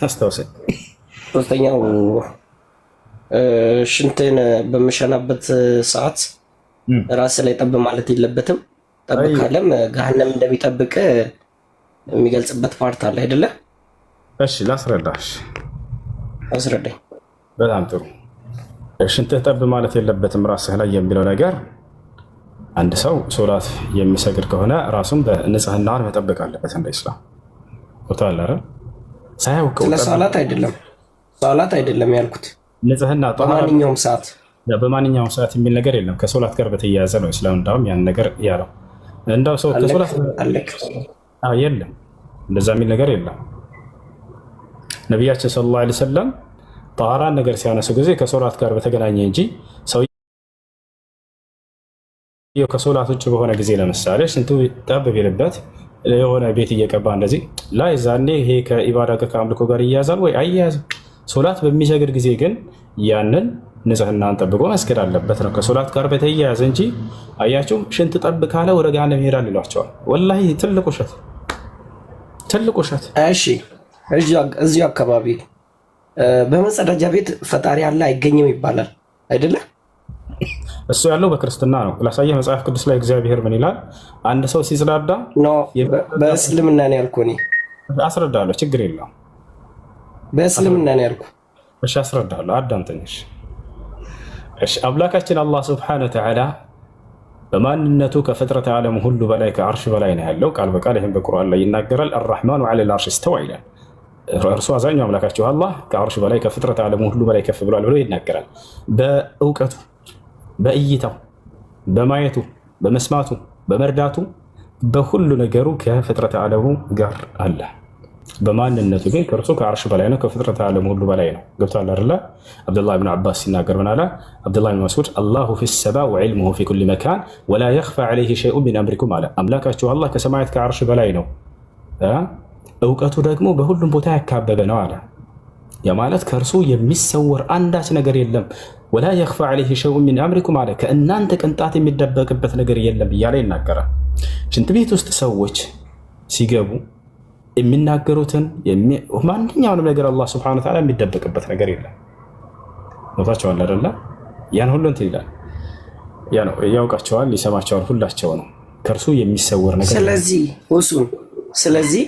አስታውሰኝ። ሶስተኛው ሽንትን በመሸናበት ሰዓት ራስ ላይ ጠብ ማለት የለበትም። ጠብ ካለም ገሃነም እንደሚጠብቅ የሚገልጽበት ፓርት አለ አይደለ? እሺ ላስረዳሽ። አስረዳኝ። በጣም ጥሩ። ሽንትህ ጠብ ማለት የለበትም ራስህ ላይ የሚለው ነገር አንድ ሰው ሶላት የሚሰግድ ከሆነ ራሱን በንጽህናውን መጠበቅ አለበት። እንደ ኢስላም ወጣላ አይደል? ሳያውቀው ሶላት አይደለም ያልኩት። ንጽህና በማንኛውም ሰዓት የሚል ነገር የለም። ከሶላት ጋር በተያያዘ ነው ኢስላም እንዳውም ያን ነገር ያለው። እንዳው ሰው ከሶላት የለም እንደዛ የሚል ነገር የለም። ነቢያችን ሰለላሁ ዐለይሂ ወሰለም ጣሃራን ነገር ሲያነሱ ጊዜ ከሶላት ጋር በተገናኘ እንጂ ሰውየው ከሶላት ውጭ በሆነ ጊዜ ለምሳሌ ሽንቱ ጠብ ቢልበት የሆነ ቤት እየቀባ እንደዚህ ላይ ዛኔ ይሄ ከኢባዳ ጋር ከአምልኮ ጋር ይያዛል ወይ አያያዝም። ሶላት በሚሰግድ ጊዜ ግን ያንን ንጽህናን ጠብቆ መስገድ አለበት ነው ከሶላት ጋር በተያያዘ እንጂ አያችሁ ሽንት ጠብ ካለ ወደ ገሃነም ይሄዳል ይሏቸዋል። ወላሂ ትልቅ ውሸት። እሺ እዚሁ አካባቢ በመጸዳጃ ቤት ፈጣሪ አለ አይገኝም ይባላል አይደለ? እሱ ያለው በክርስትና ነው። ላሳየህ መጽሐፍ ቅዱስ ላይ እግዚአብሔር ምን ይላል? አንድ ሰው ሲጽዳዳ በእስልምና ነው ያልኩህ። እኔ አስረዳለሁ፣ ችግር የለውም። በእስልምና ነው ያልኩህ። እሺ አስረዳለሁ፣ አዳምጠኝ። እሺ አምላካችን አላህ ሱብሓነሁ ወተዓላ በማንነቱ ከፍጥረት ዓለም ሁሉ በላይ ከአርሽ በላይ ነው ያለው። ቃል በቃል ይህም በቁርአን ላይ ይናገራል። አርራህማኑ ዐለል አርሽ እስተዋ ይላል። እርሱ አዛኛው አምላካችሁ አላህ ከአርሽ በላይ ከፍጥረት ዓለም ሁሉ በላይ ከፍ ብሏል ብሎ ይናገራል። በእውቀቱ፣ በእይታው፣ በማየቱ፣ በመስማቱ፣ በመርዳቱ በሁሉ ነገሩ ከፍጥረት ዓለሙ ጋር አለ። በማንነቱ ግን ከእርሱ ከአርሽ በላይ ነው፣ ከፍጥረት ዓለም ሁሉ በላይ ነው። ገብቶሃል አይደለ? አብዱላህ ብን አባስ ሲናገር ምን አለ? አብዱላህ ብን መስዑድ አላሁ ፊ ሰማ ወዕልሙሁ ፊ ኩሊ መካን ወላ የኽፋ ዐለይሂ ሸይኡን ሚን አምሪኩም አለ። አምላካችሁ አላህ ከሰማያት ከአርሽ በላይ ነው፣ እውቀቱ ደግሞ በሁሉም ቦታ ያካበበ ነው አለ። ያ ማለት ከእርሱ የሚሰወር አንዳች ነገር የለም። ወላ የኽፋ ዐለይሂ ሸይኡን ሚን አምሪኩም አለ። ከእናንተ ቅንጣት የሚደበቅበት ነገር የለም እያለ ይናገራል። ሽንት ቤት ውስጥ ሰዎች ሲገቡ የሚናገሩትን ማንኛውንም ነገር አላህ ሱብሓነሁ ወተዓላ የሚደበቅበት ነገር የለም። ሞታቸዋል አይደለ? ያን ሁሉ እንትን ይላል። ያ ነው ያውቃቸዋል፣ ይሰማቸዋል፣ ሁላቸው ነው ከእርሱ የሚሰወር ነገር። ስለዚህ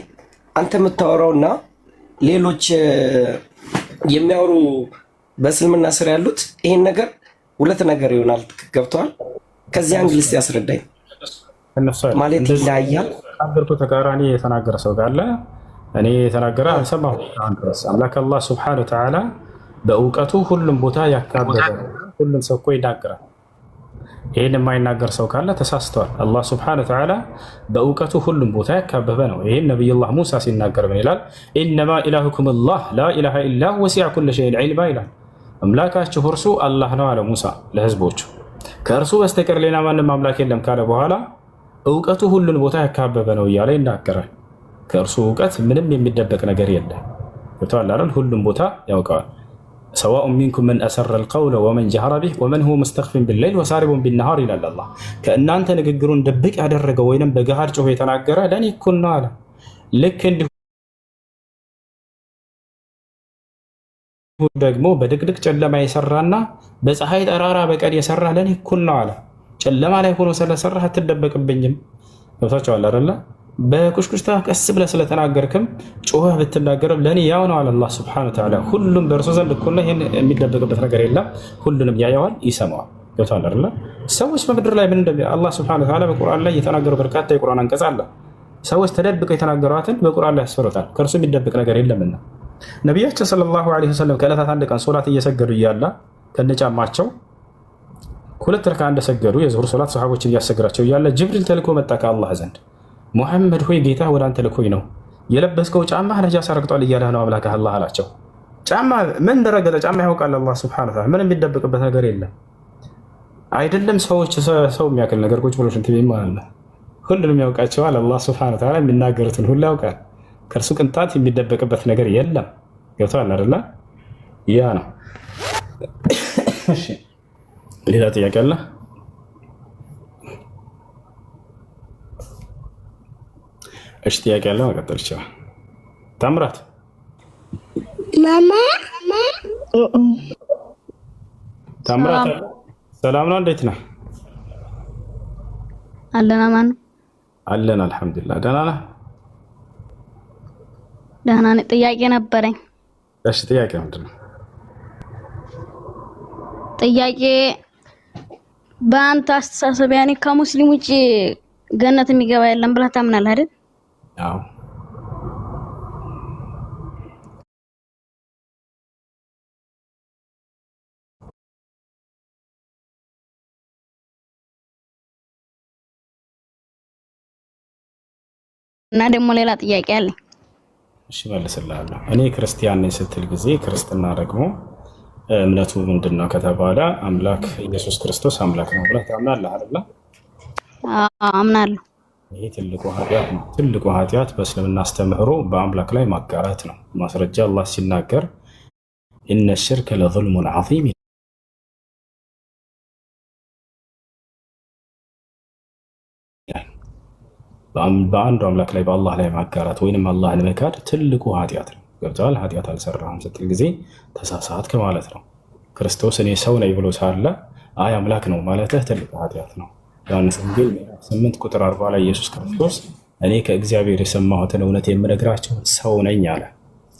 አንተ የምታወራውና ሌሎች የሚያወሩ በእስልምና ስር ያሉት ይሄን ነገር ሁለት ነገር ይሆናል። ገብተዋል? ከዚህ አንግልስ ያስረዳኝ ማለት ይለያያል። አገርኩ ተቃራኒ የተናገረ ሰው ካለ እኔ የተናገረ አልሰማሁም። አምላክ አላህ ሱብሓነሁ ወተዓላ በእውቀቱ ሁሉም ቦታ ያካበበ ሁሉም ሰው እኮ ይናገራል። ይህን የማይናገር ሰው ካለ ተሳስተዋል። አላህ ሱብሓነሁ ወተዓላ በእውቀቱ ሁሉም ቦታ ያካበበ ነው። ይህን ነቢዩላህ ሙሳ ሲናገር ምን ይላል? ኢነማ ኢላሁኩም አላህ ላ ኢላሃ ኢላ ሁወ ወሲዐ ኩለ ሸይኢን ዒልማ ይላል። አምላካችሁ እርሱ አላህ ነው አለ ሙሳ ለህዝቦቹ። ከእርሱ በስተቀር ሌላ ማንም አምላክ የለም ካለ በኋላ እውቀቱ ሁሉን ቦታ ያካበበ ነው እያለ ይናገራል። ከእርሱ እውቀት ምንም የሚደበቅ ነገር የለም። ተዋላል ሁሉም ቦታ ያውቀዋል። ሰዋኡ ሚንኩም መን አሰረ አልቀውለ ወመን ጀሀረ ቢህ ወመን ሁወ ሙስተኽፊን ቢለይል ወሳሪቡን ቢነሃር ይላል አላህ። ከእናንተ ንግግሩን ድብቅ ያደረገ ወይንም በገሃድ ጮሆ የተናገረ ለእኔ እኩል ነው አለ። ልክ እንዲሁ ደግሞ በድቅድቅ ጨለማ የሰራና በፀሐይ ጠራራ በቀን የሰራ ለእኔ እኩል ነው አለ። ጨለማ ላይ ሆኖ ስለሰራህ አትደበቅብኝም። ገብታችኋል አይደለ? በቁሽቁሽታ ቀስ ብለህ ስለተናገርክም ጮኸህ ብትናገርም ለእኔ ያው ነው አለ አላህ ሱብሓነሁ ወተዓላ። ሁሉም በእርሱ ዘንድ እኩል ነው። ይህን የሚደበቅበት ነገር የለም። ሁሉንም ያየዋል፣ ይሰማዋል። ገብቶሃል አይደለ? ሰዎች በምድር ላይ ምን አላህ ሱብሓነሁ ወተዓላ በቁርአን ላይ የተናገረው በርካታ የቁርአን አንቀጽ አለ። ሰዎች ተደብቀው የተናገሯትን በቁርአን ላይ ያስፈሩታል። ከእርሱ የሚደብቅ ነገር የለምና ነቢያችን ሰለላሁ ዐለይሂ ወሰለም ከዕለታት አንድ ቀን ሶላት እየሰገዱ እያለ ከነጫማቸው ሁለት ረካ እንደሰገዱ የዙሁር ሶላት ሰሃቦችን እያሰገራቸው እያለ ጅብሪል ተልኮ መጣ ከአላህ ዘንድ። ሙሐመድ ሆይ ጌታ ወደ አንተ ልኮኝ ነው፣ የለበስከው ጫማ ነጃሳ ረግጧል እያለህ ነው አምላክህ አላህ አላቸው። ጫማ ምን እንደረገጠ ጫማ ያውቃል አላህ ሱብሓነሁ ወተዓላ። ምንም የሚደበቅበት ነገር የለም። አይደለም ሰዎች ሰው የሚያክል ነገር ቁጭ ብሎ ሽንት ቤት ማለት ነው። ሁሉንም ያውቃቸዋል አላህ ሱብሓነሁ ወተዓላ። የሚናገሩትን ሁሉ ያውቃል። ከእርሱ ቅንጣት የሚደበቅበት ነገር የለም። ገብቶሃል አይደለ? ያ ነው። ሌላ ጥያቄ አለ? እሺ ጥያቄ አለ? መቀጠል ይችላል። ታምራት ታምራት ሰላም ነው? እንዴት ነህ? አለን አማን አለን አልሐምዱሊላህ። ደህና ነህ? ደህና ነኝ። ጥያቄ ነበረኝ። እሺ ጥያቄ ምንድን ነው? ጥያቄ በአንተ አስተሳሰብ ያኔ ከሙስሊም ውጪ ገነት የሚገባ የለም ብለህ ታምናለህ አይደል? አዎ እና ደግሞ ሌላ ጥያቄ አለኝ። እሺ መልስልሃለሁ። እኔ ክርስቲያን ነኝ ስትል ጊዜ ክርስትና ደግሞ እምነቱ ምንድነው ከተባለ አምላክ ኢየሱስ ክርስቶስ አምላክ ነው ብለህ ታምናለህ አይደል? አምናለሁ። ይሄ ትልቁ ኃጢአት ነው። ትልቁ ኃጢአት በእስልምና አስተምህሮ በአምላክ ላይ ማጋራት ነው። ማስረጃ አላህ ሲናገር ኢነ ሽርከ ለዙልሙን ዐዚም በአንዱ አምላክ ላይ በአላህ ላይ ማጋራት ወይንም አላህን መካድ ትልቁ ኃጢአት ነው። ገብቶሃል? ኃጢአት አልሰራህም ስትል ጊዜ ተሳሳትክ ማለት ነው። ክርስቶስ እኔ ሰው ነኝ ብሎ ሳለ አይ አምላክ ነው ማለትህ ትልቁ ኃጢአት ነው። ዮሐንስ ወንጌል 8 ቁጥር 40 ላይ ኢየሱስ ክርስቶስ እኔ ከእግዚአብሔር የሰማሁትን እውነት የምነግራቸው ሰው ነኝ አለ።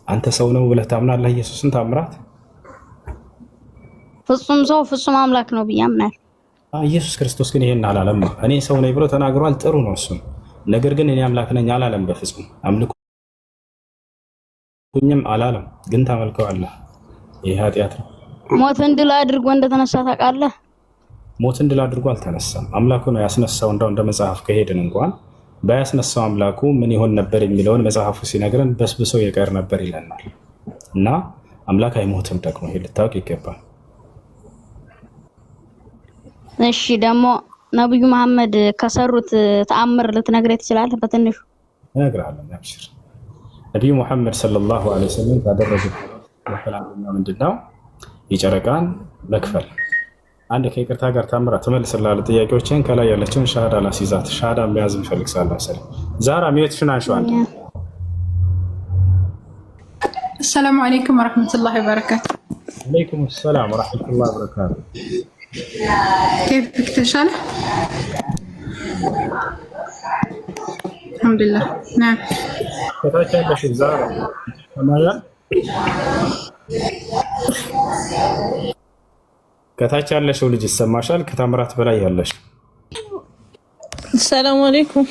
አንተ ሰው ነው ብለህ ታምናለህ? ኢየሱስን ታምራት? ፍጹም ሰው ፍጹም አምላክ ነው ብዬ አምናለሁ። ኢየሱስ ክርስቶስ ግን ይሄን አላለም። እኔ ሰው ነኝ ብሎ ተናግሯል። ጥሩ ነው እሱም። ነገር ግን እኔ አምላክ ነኝ አላለም። በፍጹም አምልኩኝም አላለም። ግን ታመልከዋለህ። ይሄ ኃጢአት ነው። ሞትን ድል አድርጎ እንደተነሳ ታውቃለህ? ሞትን ድል አድርጎ አልተነሳም። አምላኩ ነው ያስነሳው። እንደው እንደ መጽሐፍ ከሄድን እንኳን ባያስነሳው አምላኩ ምን ይሆን ነበር የሚለውን መጽሐፉ ሲነግረን በስብሶ የቀር ነበር ይለናል። እና አምላክ አይሞትም። ደግሞ ይሄ ልታውቅ ይገባል። እሺ ደግሞ ነብዩ መሐመድ ከሰሩት ተአምር ልትነግረኝ ትችላለህ? በትንሹ እነግርሃለሁ። አብሽር። ነብዩ መሐመድ ሰለላሁ ዐለይሂ ወሰለም ያደረጉት ምንድነው? የጨረቃን መክፈል። አንድ ከይቅርታ ጋር ታምራ ትመልስልሃለህ ጥያቄዎችን። ከላይ ያለችውን ሻሃዳ ላስይዛት። ሻሃዳ መያዝ የሚፈልግ ሳለ መሰለኝ። ዛራ ሚዩትሽን አንሺው አንተ። السلام عليكم ورحمة الله وبركاته. عليكم السلام ورحمة الله وبركاته. كيفك تشاله؟ الحمد لله. نعم. كيف عندك زارة؟ تمام. ከታች ያለሽው ልጅ ይሰማሻል? ከታምራት በላይ ያለሽ። ሰላም አለይኩም።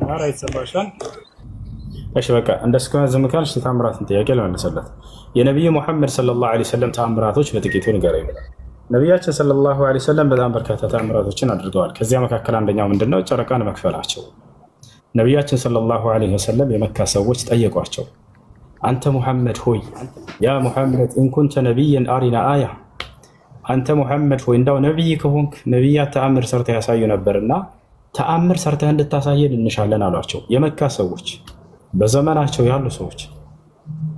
ኧረ ይሰማሻል? እሺ በቃ እንደሱ ከሆነ ዝም ካልሽ ታምራትን ጥያቄ ልመልስለት። የነቢዩ ሙሐመድ ሰለላሁ ዐለይሂ ወሰለም ታምራቶች በጥቂቱ ንገረኝ። ነቢያችን ሰለላሁ ዐለይሂ ወሰለም በጣም በርካታ ታምራቶችን አድርገዋል። ከዚያ መካከል አንደኛው ምንድነው? ጨረቃን መክፈላቸው። ነቢያችን ሰለላሁ ዐለይሂ ወሰለም የመካ ሰዎች ጠየቋቸው፣ አንተ ሙሐመድ ሆይ ያ ሙሐመድ ኢንኩንተ ነቢይን አሪና አያ፣ አንተ ሙሐመድ ሆይ እንዳው ነቢይ ከሆንክ ነቢያት ተአምር ሰርተህ ያሳዩ ነበርና ተአምር ሰርተህ እንድታሳየን እንሻለን አሏቸው። የመካ ሰዎች በዘመናቸው ያሉ ሰዎች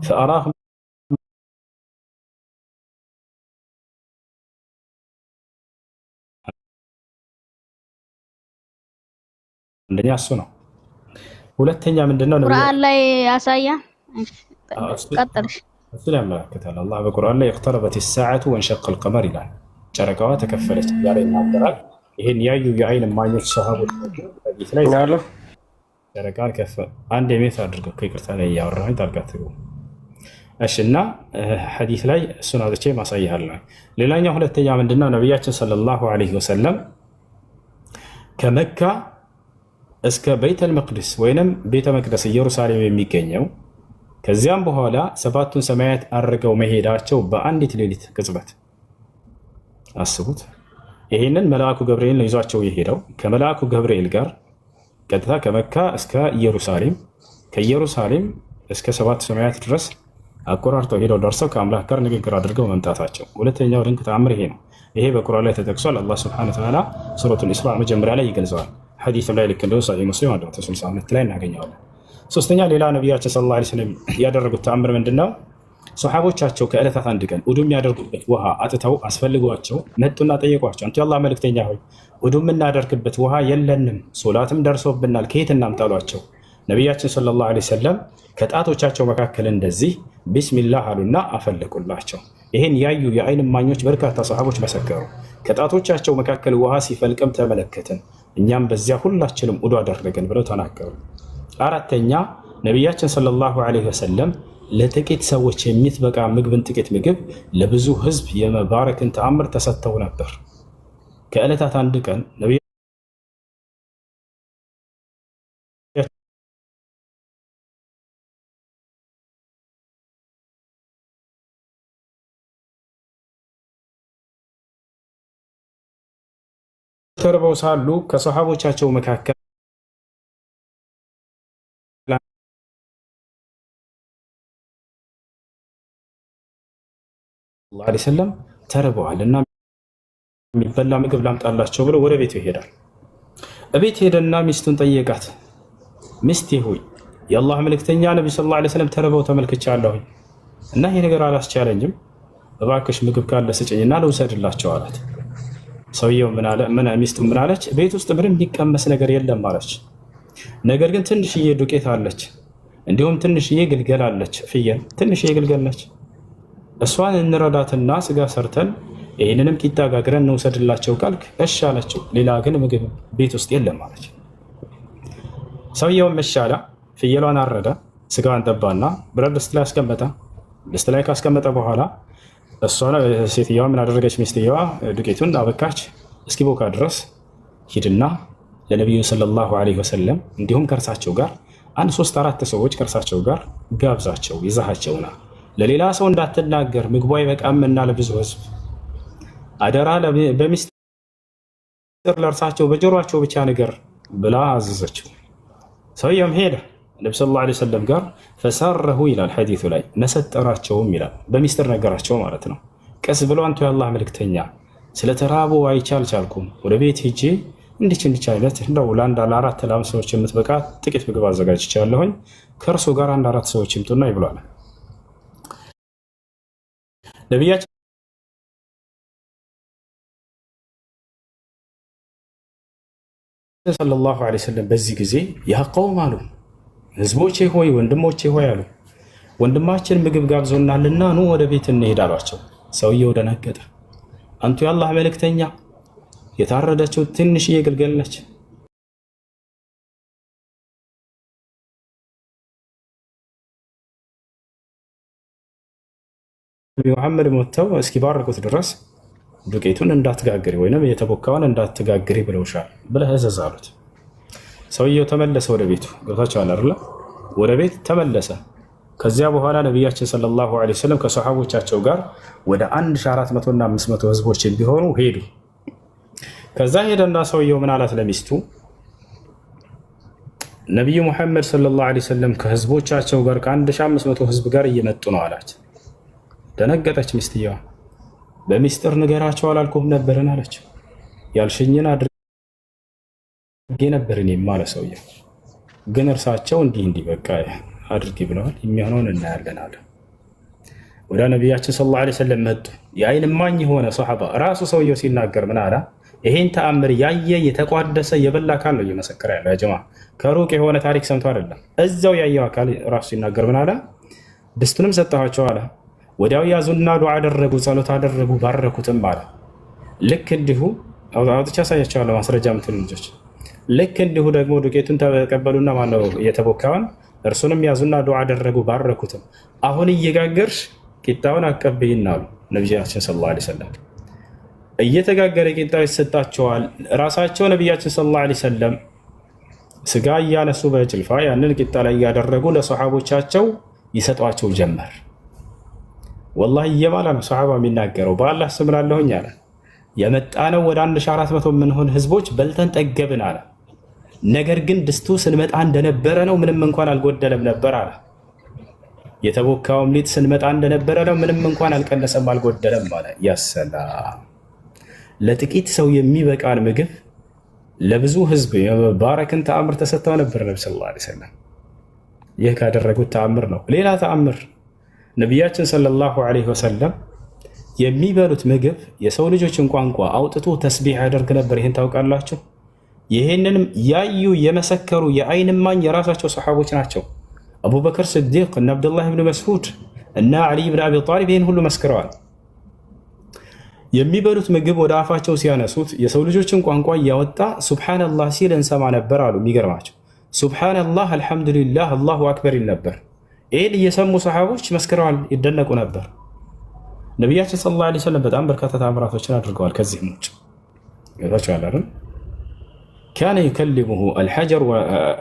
ፈአራህ አንደኛ እሱ ነው። ሁለተኛ ምንድነው? ቁርአን ላይ ያሳያ ቀጥልሽ እሱ ላይ ያመለክታል። አላህ በቁርአን ላይ እቅተረበት ሰዓቱ ወንሸቀ ልቀመር ይላል። ጨረቃዋ ተከፈለች እያለ ይናገራል። ይህን ያዩ የአይን እማኞች ሰሃቦች ላይ ጨረቃን ከፈ አንድ የሜት አድርገው ከይቅርታ ላይ እያወራሁኝ ጣልቃ ትገቡ። እሺ እና ሐዲስ ላይ እሱን አውጥቼ ማሳይሃለሁ። ሌላኛው ሁለተኛ ምንድነው? ነቢያችን ሰለላሁ ዐለይሂ ወሰለም ከመካ እስከ ቤተል መቅደስ ወይንም ቤተ መቅደስ ኢየሩሳሌም የሚገኘው ከዚያም በኋላ ሰባቱን ሰማያት አድርገው መሄዳቸው በአንዲት ሌሊት ቅጽበት አስቡት። ይህንን መልአኩ ገብርኤል ነው ይዟቸው የሄደው። ከመልአኩ ገብርኤል ጋር ቀጥታ ከመካ እስከ ኢየሩሳሌም፣ ከኢየሩሳሌም እስከ ሰባቱ ሰማያት ድረስ አቆራርጠው ሄደው ደርሰው ከአምላክ ጋር ንግግር አድርገው መምጣታቸው ሁለተኛው ድንቅ ተአምር ይሄ ነው። ይሄ በቁርአን ላይ ተጠቅሷል። አላህ ሱብሓነሁ ወተዓላ ሱረቱል ኢስራ መጀመሪያ ላይ ይገልጸዋል። ሐዲስም ላይ ልክ እንደው ሰሒህ ሙስሊም 162 ላይ እናገኘዋለን። ሶስተኛ ሌላ ነቢያችን ሰለላሁ ዐለይሂ ወሰለም ያደረጉት ተአምር ምንድነው? ሰሓቦቻቸው ከዕለታት አንድ ቀን ውዱእ የሚያደርጉበት ውሃ አጥተው አስፈልጓቸው መጡና ጠየቋቸው። አንተ የአላህ መልእክተኛ ሆይ ውዱእ የምናደርግበት ውሃ የለንም፣ ሶላትም ደርሶብናል፣ ከየት እናምጣሏቸው? ነቢያችን ሰለላሁ ዐለይሂ ወሰለም ከጣቶቻቸው መካከል እንደዚህ ቢስሚላህ አሉና አፈለቁላቸው። ይህን ያዩ የአይን እማኞች በርካታ ሰሓቦች መሰከሩ። ከጣቶቻቸው መካከል ውሃ ሲፈልቅም ተመለከትን፣ እኛም በዚያ ሁላችንም ውዱእ አደረግን ብለው ተናገሩ። አራተኛ ነቢያችን ሰለላሁ ዐለይሂ ወሰለም ለጥቂት ሰዎች የሚትበቃ ምግብን ጥቂት ምግብ ለብዙ ህዝብ የመባረክን ተአምር ተሰጥተው ነበር። ከዕለታት አንድ ቀን ነብዩ ተርበው ሳሉ ከሰሃቦቻቸው መካከል ሰለላሁ ዐለይሂ ወሰለም ተርበዋልና የሚበላ ምግብ ላምጣላቸው ብሎ ወደ ቤቱ ይሄዳል። እቤት ሄደና ሚስቱን ጠየቃት። ሚስቴ ሆይ የአላህ መልእክተኛ ነብዩ ሰለላሁ ዐለይሂ ወሰለም ተርበው ተመልክቻለሁ እና ይሄ ነገር አላስቻለኝም፣ እባክሽ ምግብ ካለ ስጭኝና ልውሰድላቸው አላት። ሰውየው ምን አለ? ሚስቱ ምን አለች? ቤት ውስጥ ምንም የሚቀመስ ነገር የለም አለች። ነገር ግን ትንሽዬ ዱቄት አለች፣ እንዲሁም ትንሽዬ ግልገል አለች፣ ፍየል ትንሽዬ ግልገል ነች። እሷን እንረዳትና ስጋ ሰርተን ይህንንም ቂጣ ጋግረን እንውሰድላቸው ካልክ እሺ አለችው። ሌላ ግን ምግብ ቤት ውስጥ የለም አለች። ሰውየውም እሺ አለ። ፍየሏን አረደ፣ ስጋዋን ጠባና ብረት ድስት ላይ አስቀመጠ። ድስት ላይ ካስቀመጠ በኋላ እሷ ሴትዮዋ ምን አደረገች? ሚስትየዋ ዱቄቱን አበካች እስኪቦካ ድረስ ሂድና ለነቢዩ ሰለላሁ ዐለይሂ ወሰለም እንዲሁም ከእርሳቸው ጋር አንድ 3-4 ሰዎች ከእርሳቸው ጋር ጋብዛቸው፣ ይዛሃቸውና ለሌላ ሰው እንዳትናገር ምግቡ አይበቃምና ለብዙ ህዝብ አደራ በሚስጥር ለእርሳቸው በጆሮአቸው ብቻ ነገር ብላ አዘዘችው። ሰውየውም ሄደ ነብዩ ሰለላሁ ዐለይሂ ወሰለም ጋር ፈሰረሁ ይላል ሐዲሱ ላይ መሰጠራቸውም ይላል በሚስጥር ነገራቸው ማለት ነው። ቀስ ብሎ አንተ የአላህ መልእክተኛ ስለተራቡ አይቻልኩም ወደ ቤት ሄጄ እንዲች አይነት እንደው ለአንድ ለ4 ለ5 ሰዎች የምትበቃ ጥቂት ምግብ አዘጋጅቻለሁኝ ከእርሱ ጋር 1-4 ሰዎች ይምጡና ይብላል። ነቢያችን ሰለላሁ ዐለይሂ ወሰለም በዚህ ጊዜ ያ ቀውም አሉ፣ ህዝቦቼ ሆይ ወንድሞቼ ሆይ አሉ፣ ወንድማችን ምግብ ጋብዞናልና ኑ ወደ ቤት እንሄድ አሏቸው። ሰውየው ደነገጠ። አንቱ የአላህ መልእክተኛ የታረደችው ትንሽዬ ግልገል ነች፣ መሐመድ ሞተው እስኪባርኩት ድረስ ዱቄቱን እንዳትጋግሪ ወይንም የተቦካውን እንዳትጋግሪ ብለውሻል ብለህ እዘዝ አሉት። ሰውየው ተመለሰ ወደ ቤቱ። ገብታችኋል አይደል? ወደ ቤት ተመለሰ። ከዚያ በኋላ ነቢያችን ሰለላሁ ዐለይሂ ወሰለም ከሰሃቦቻቸው ጋር ወደ 1400 እና 500 ህዝቦች ቢሆኑ ሄዱ። ከዛ ሄደና ሰውየው ምን አላት ለሚስቱ? ነቢዩ ሙሐመድ ሰለላሁ ዐለይሂ ወሰለም ከህዝቦቻቸው ጋር ከ1500 ህዝብ ጋር እየመጡ ነው አላት። ደነገጠች ሚስትየዋ። በሚስጥር ንገራቸው አላልኩም ነበርን አለች። ያልሽኝን አድርጌ ነበር እኔም አለ ሰውየው። ግን እርሳቸው እንዲህ በቃ አድርጊ ብለዋል፣ የሚሆነውን እናያለን አለ። ወደ ነቢያችን ሰለላሁ ዐለይሂ ወሰለም መጡ። የአይን እማኝ የሆነ ሶሐባ ራሱ ሰውየው ሲናገር ምን አለ? ይሄን ተአምር ያየ የተቋደሰ የበላ አካል ነው እየመሰከረ ያለው። ያ ጀማ ከሩቅ የሆነ ታሪክ ሰምቶ አይደለም፣ እዛው ያየው አካል ራሱ ሲናገር ምን አለ? ድስቱንም ሰጠኋቸው አለ። ወዲያው ያዙና ዱዓ አደረጉ፣ ጸሎት አደረጉ፣ ባረኩትም አለ። ልክ እንዲሁ አውጥቻ ሳያቸዋለሁ ማስረጃ ምትሉ ልጆች። ልክ እንዲሁ ደግሞ ዱቄቱን ተቀበሉና ማነው የተቦካውን እርሱንም ያዙና ዱዓ አደረጉ፣ ባረኩትም። አሁን እየጋገርሽ ቂጣውን አቀብይና አሉ ነቢያችን ሰለላሁ ዐለይሂ ወሰለም። እየተጋገረ ቂጣው ይሰጣቸዋል። ራሳቸው ነቢያችን ሰለላሁ ዐለይሂ ወሰለም ስጋ እያነሱ በጭልፋ ያንን ቂጣ ላይ እያደረጉ ለሰሃቦቻቸው ይሰጧቸው ጀመር። ወላሂ እየማለ ነው ሰሃባ የሚናገረው። በአላህ ስም እላለሁኝ አለ የመጣነው ወደ 1400 የምንሆን ህዝቦች በልተን ጠገብን አለ። ነገር ግን ድስቱ ስንመጣ እንደነበረ ነው፣ ምንም እንኳን አልጎደለም ነበር አለ። የተቦካውም ሊጥ ስንመጣ እንደነበረ ነው፣ ምንም እንኳን አልቀነሰም አልጎደለም አለ። ያሰላም ለጥቂት ሰው የሚበቃን ምግብ ለብዙ ህዝብ የመባረክን ተአምር ተሰጥተው ነበር ነብዩ ሰለላሁ ዐለይሂ ወሰለም። ይህ ካደረጉት ተአምር ነው። ሌላ ተአምር ነቢያችን ሰለላሁ ዐለይሂ ወሰለም የሚበሉት ምግብ የሰው ልጆችን ቋንቋ አውጥቶ ተስቢህ ያደርግ ነበር። ይህን ታውቃላችሁ? ይህንንም ያዩ የመሰከሩ የአይን እማኝ የራሳቸው ሰሓቦች ናቸው። አቡበክር ስዲቅ እና አብዱላህ ብን መስዑድ እና ዓሊ ብን አቢ ጣሊብ ይህን ሁሉ መስክረዋል። የሚበሉት ምግብ ወደ አፋቸው ሲያነሱት የሰው ልጆችን ቋንቋ እያወጣ ሱብሓነላህ ሲል እንሰማ ነበር አሉ። የሚገርማቸው ሱብሓነላህ፣ አልሐምዱሊላህ፣ አላሁ አክበር ይል ነበር። ይህን እየሰሙ ሰሓቦች መስክረዋል፣ ይደነቁ ነበር። ነቢያችን ሰለላሁ ዐለይሂ ወሰለም በጣም በርካታ ተአምራቶችን አድርገዋል። ከዚህም ውጭ ጌታቸው አላለም ካነ ዩከሊሙሁ አልሐጀር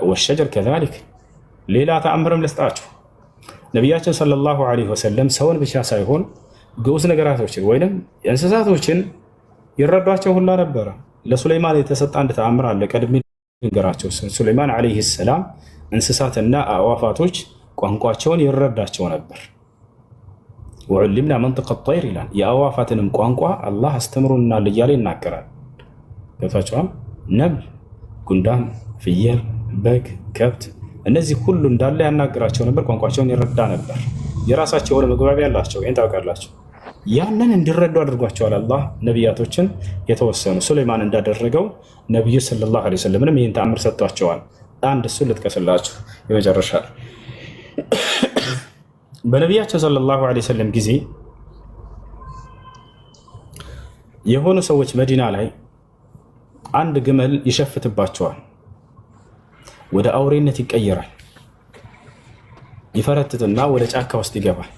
ወሸጀር ከዛሊክ። ሌላ ተአምርም ልስጣችሁ። ነቢያችን ሰለላሁ ዐለይሂ ወሰለም ሰውን ብቻ ሳይሆን ግዑዝ ነገራቶችን ወይንም እንስሳቶችን ይረዷቸው ሁላ ነበረ። ለሱለይማን የተሰጠ አንድ ተአምር አለ። ቀድሜ ንገራቸው። ሱለይማን ዐለይሂ ሰላም እንስሳትና አዕዋፋቶች ቋንቋቸውን ይረዳቸው ነበር። ወዑሊምና መንጥቀ ጠይር ይላል። የአዕዋፋትንም ቋንቋ አላህ አስተምሮናል እያለ ይናገራል። ገብታችኋል? ነብር፣ ጉንዳን፣ ፍየል፣ በግ፣ ከብት እነዚህ ሁሉ እንዳለ ያናገራቸው ነበር። ቋንቋቸውን ይረዳ ነበር። የራሳቸው የሆነ መግባቢያ አላቸው። ይህን ታውቃላችሁ። ያንን እንዲረዱ አድርጓቸዋል አላህ ነቢያቶችን የተወሰኑ ሱለይማን እንዳደረገው ነቢዩ ሰለላሁ ዐለይሂ ወሰለምንም ይህን ተአምር ሰጥቷቸዋል። አንድ እሱን ልጥቀስላችሁ የመጨረሻ በነቢያቸው ሰለላሁ ዐለይሂ ወሰለም ጊዜ የሆኑ ሰዎች መዲና ላይ አንድ ግመል ይሸፍትባቸዋል፣ ወደ አውሬነት ይቀየራል፣ ይፈረጥጥና ወደ ጫካ ውስጥ ይገባል።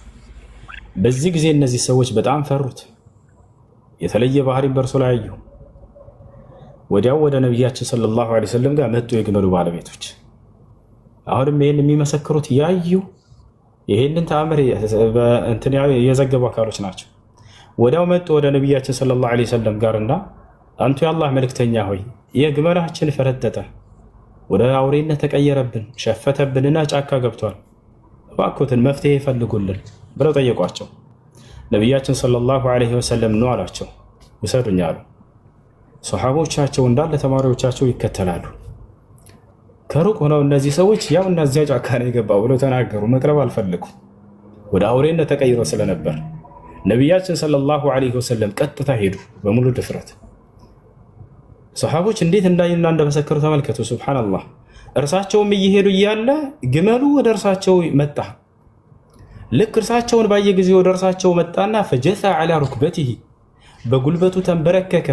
በዚህ ጊዜ እነዚህ ሰዎች በጣም ፈሩት፣ የተለየ ባህሪ በእርሱ ላይ አዩ። ወዲያው ወደ ነቢያችን ሰለላሁ ዐለይሂ ወሰለም ጋር መጡ የግመሉ ባለቤቶች። አሁንም ይህን የሚመሰክሩት ያዩ ይህንን ተአምር የዘገቡ አካሎች ናቸው። ወዲያው መጡ ወደ ነቢያችን ሰለላሁ ዐለይሂ ወሰለም ጋርና አንቱ የአላህ መልእክተኛ ሆይ የግመላችን ፈረጠጠ፣ ወደ አውሬነት ተቀየረብን፣ ሸፈተብንና ጫካ ገብቷል፣ እባክዎትን መፍትሄ ይፈልጉልን ብለው ጠየቋቸው። ነቢያችን ሰለላሁ ዐለይሂ ወሰለም ነው አሏቸው። ውሰዱኝ አሉ። ሰሓቦቻቸው እንዳለ ተማሪዎቻቸው ይከተላሉ። ከሩቅ ሆነው እነዚህ ሰዎች ያው እነዚያ ጫካ ነው የገባው ብለው ተናገሩ። መቅረብ አልፈለጉም፣ ወደ አውሬነት ተቀይሮ ስለነበር። ነቢያችን ሰለላሁ ዐለይሂ ወሰለም ቀጥታ ሄዱ በሙሉ ድፍረት። ሰሓቦች እንዴት እንዳዩና እንደመሰከሩ ተመልከቱ። ሱብሓነላህ። እርሳቸውም እየሄዱ እያለ ግመሉ ወደ እርሳቸው መጣ። ልክ እርሳቸውን ባየ ጊዜ ወደ እርሳቸው መጣና ፈጀሳ ዐላ ሩክበቲሂ በጉልበቱ ተንበረከከ።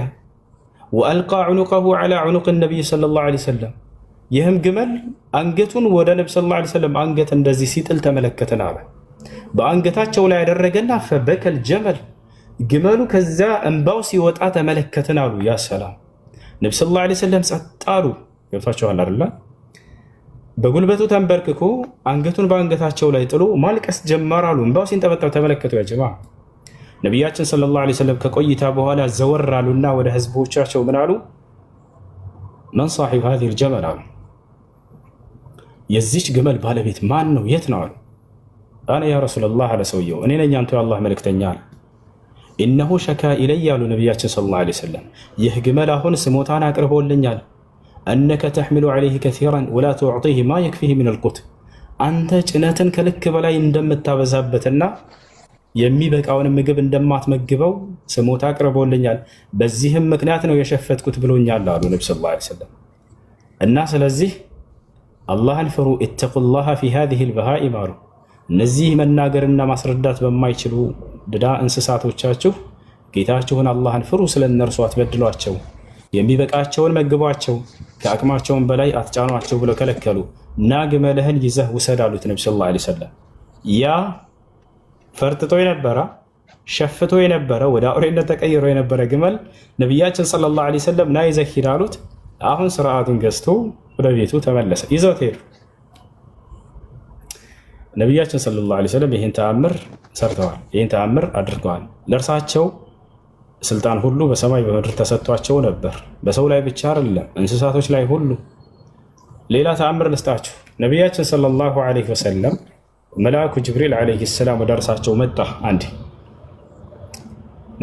ወአልቃ ዑኑቀሁ ዐላ ዑኑቅ ነቢይ ሰለላሁ ዐለይሂ ወሰለም ይህም ግመል አንገቱን ወደ ነቢ ሰለላሁ ዐለይሂ ወሰለም አንገት እንደዚህ ሲጥል ተመለከትን አለ። በአንገታቸው ላይ ያደረገና ፈበከል ጀመል ግመሉ ከዛ እንባው ሲወጣ ተመለከትን አሉ። ያ ሰላም ነቢ ሰለላሁ ዐለይሂ ወሰለም ጸጥ አሉ። ገብቷቸዋል አይደል? በጉልበቱ ተንበርክኮ አንገቱን በአንገታቸው ላይ ጥሎ ማልቀስ ጀመር አሉ። እንባው ሲንጠበጠብ ተመለከቱ። ያ ጀማ ነቢያችን ሰለላሁ ዐለይሂ ወሰለም ከቆይታ በኋላ ዘወር አሉና ወደ ህዝቦቻቸው ምን አሉ? መን ሳሒብ ሃዚሂል ጀመል አሉ። የዚች ግመል ባለቤት ማን ነው? የት ነው አሉ። አነ ያ ረሱለላህ አለ ሰውየው፣ እኔ ነኝ አንቱ የአላህ መልእክተኛ አለ። ኢነሁ ሸካ ኢለይ አሉ ነቢያችን ሰለላሁ ዐለይሂ ወሰለም፣ ይህ ግመል አሁን ስሞታን አቅርቦልኛል። አነከ ተሕሚሉ ዐለይህ ከሲራን ወላ ቱዕጢህ ማ የክፊህ ሚነል ቁት፣ አንተ ጭነትን ከልክ በላይ እንደምታበዛበትና የሚበቃውን ምግብ እንደማትመግበው ስሞታ አቅርቦልኛል። በዚህም ምክንያት ነው የሸፈትኩት ብሎኛል አሉ ነቢ ሰለላሁ ዐለይሂ ወሰለም። እና ስለዚህ አላህን ፍሩ፣ ኢተቁላህ ፊ ሃዚሂል በሃኢም አሉ። እነዚህ መናገርና ማስረዳት በማይችሉ ድዳ እንስሳቶቻችሁ ጌታችሁን አላህን ፍሩ፣ ስለ እነርሱ አትበድሏቸው፣ የሚበቃቸውን መግቧቸው፣ ከአቅማቸውን በላይ አትጫኗቸው ብለው ከለከሉ። እና ግመልህን ይዘህ ውሰድ አሉት ነቢ ሰለላሁ ዐለይሂ ወሰለም። ያ ፈርጥጦ የነበረ ሸፍቶ የነበረ ወደ አውሬነት ተቀይሮ የነበረ ግመል ነቢያችን ሰለላሁ ዐለይሂ ወሰለም ና ይዘህ ሂድ አሉት። አሁን ስርዓቱን ገዝቶ ወደ ቤቱ ተመለሰ። ይዘውት ሄዱ። ነቢያችን ሰለላሁ ዐለይሂ ወሰለም ይህን ተአምር ሰርተዋል፣ ይህን ተአምር አድርገዋል። ለእርሳቸው ስልጣን ሁሉ በሰማይ በምድር ተሰጥቷቸው ነበር። በሰው ላይ ብቻ አይደለም፣ እንስሳቶች ላይ ሁሉ። ሌላ ተአምር ልስጣችሁ። ነቢያችን ሰለላሁ ዐለይሂ ወሰለም መልአኩ ጅብሪል ዐለይሂ ሰላም ወደ እርሳቸው መጣ። አንዴ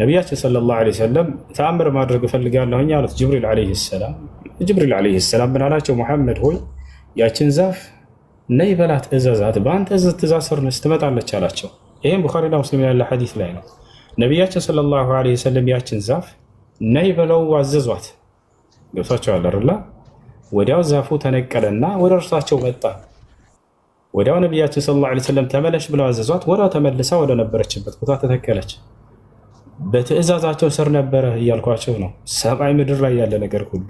ነቢያችን ሰለላሁ ዐለይሂ ወሰለም ተአምር ማድረግ እፈልጋለሁኝ አሉት። ጅብሪል ዐለይሂ ሰላም ምን አላቸው? ሙሐመድ ሆይ ያችን ዛፍ ነይ በላት፣ እዘዛት፣ በአንተ ትእዛዝ ስር ትመጣለች አላቸው። ይህም ቡኻሪና ሙስሊም ያለ ሐዲስ ላይ ነው። ነቢያችን ሰለላሁ ዐለይሂ ወሰለም ያችን ዛፍ ነይ ብለው አዘዟት። ገብቷቸዋል አይደል? ወዲያው ዛፉ ተነቀለና ወደ እርሳቸው መጣ። ወዲያው ነቢያችን ሰለላሁ ዐለይሂ ወሰለም ተመለሽ ብለው አዘዟት። ወዲያው ተመልሳ ወደ ነበረችበት ቦታ ተተከለች። በትእዛዛቸው ስር ነበረ እያልኳቸው ነው። ሰማይ ምድር ላይ ያለ ነገር ሁሉ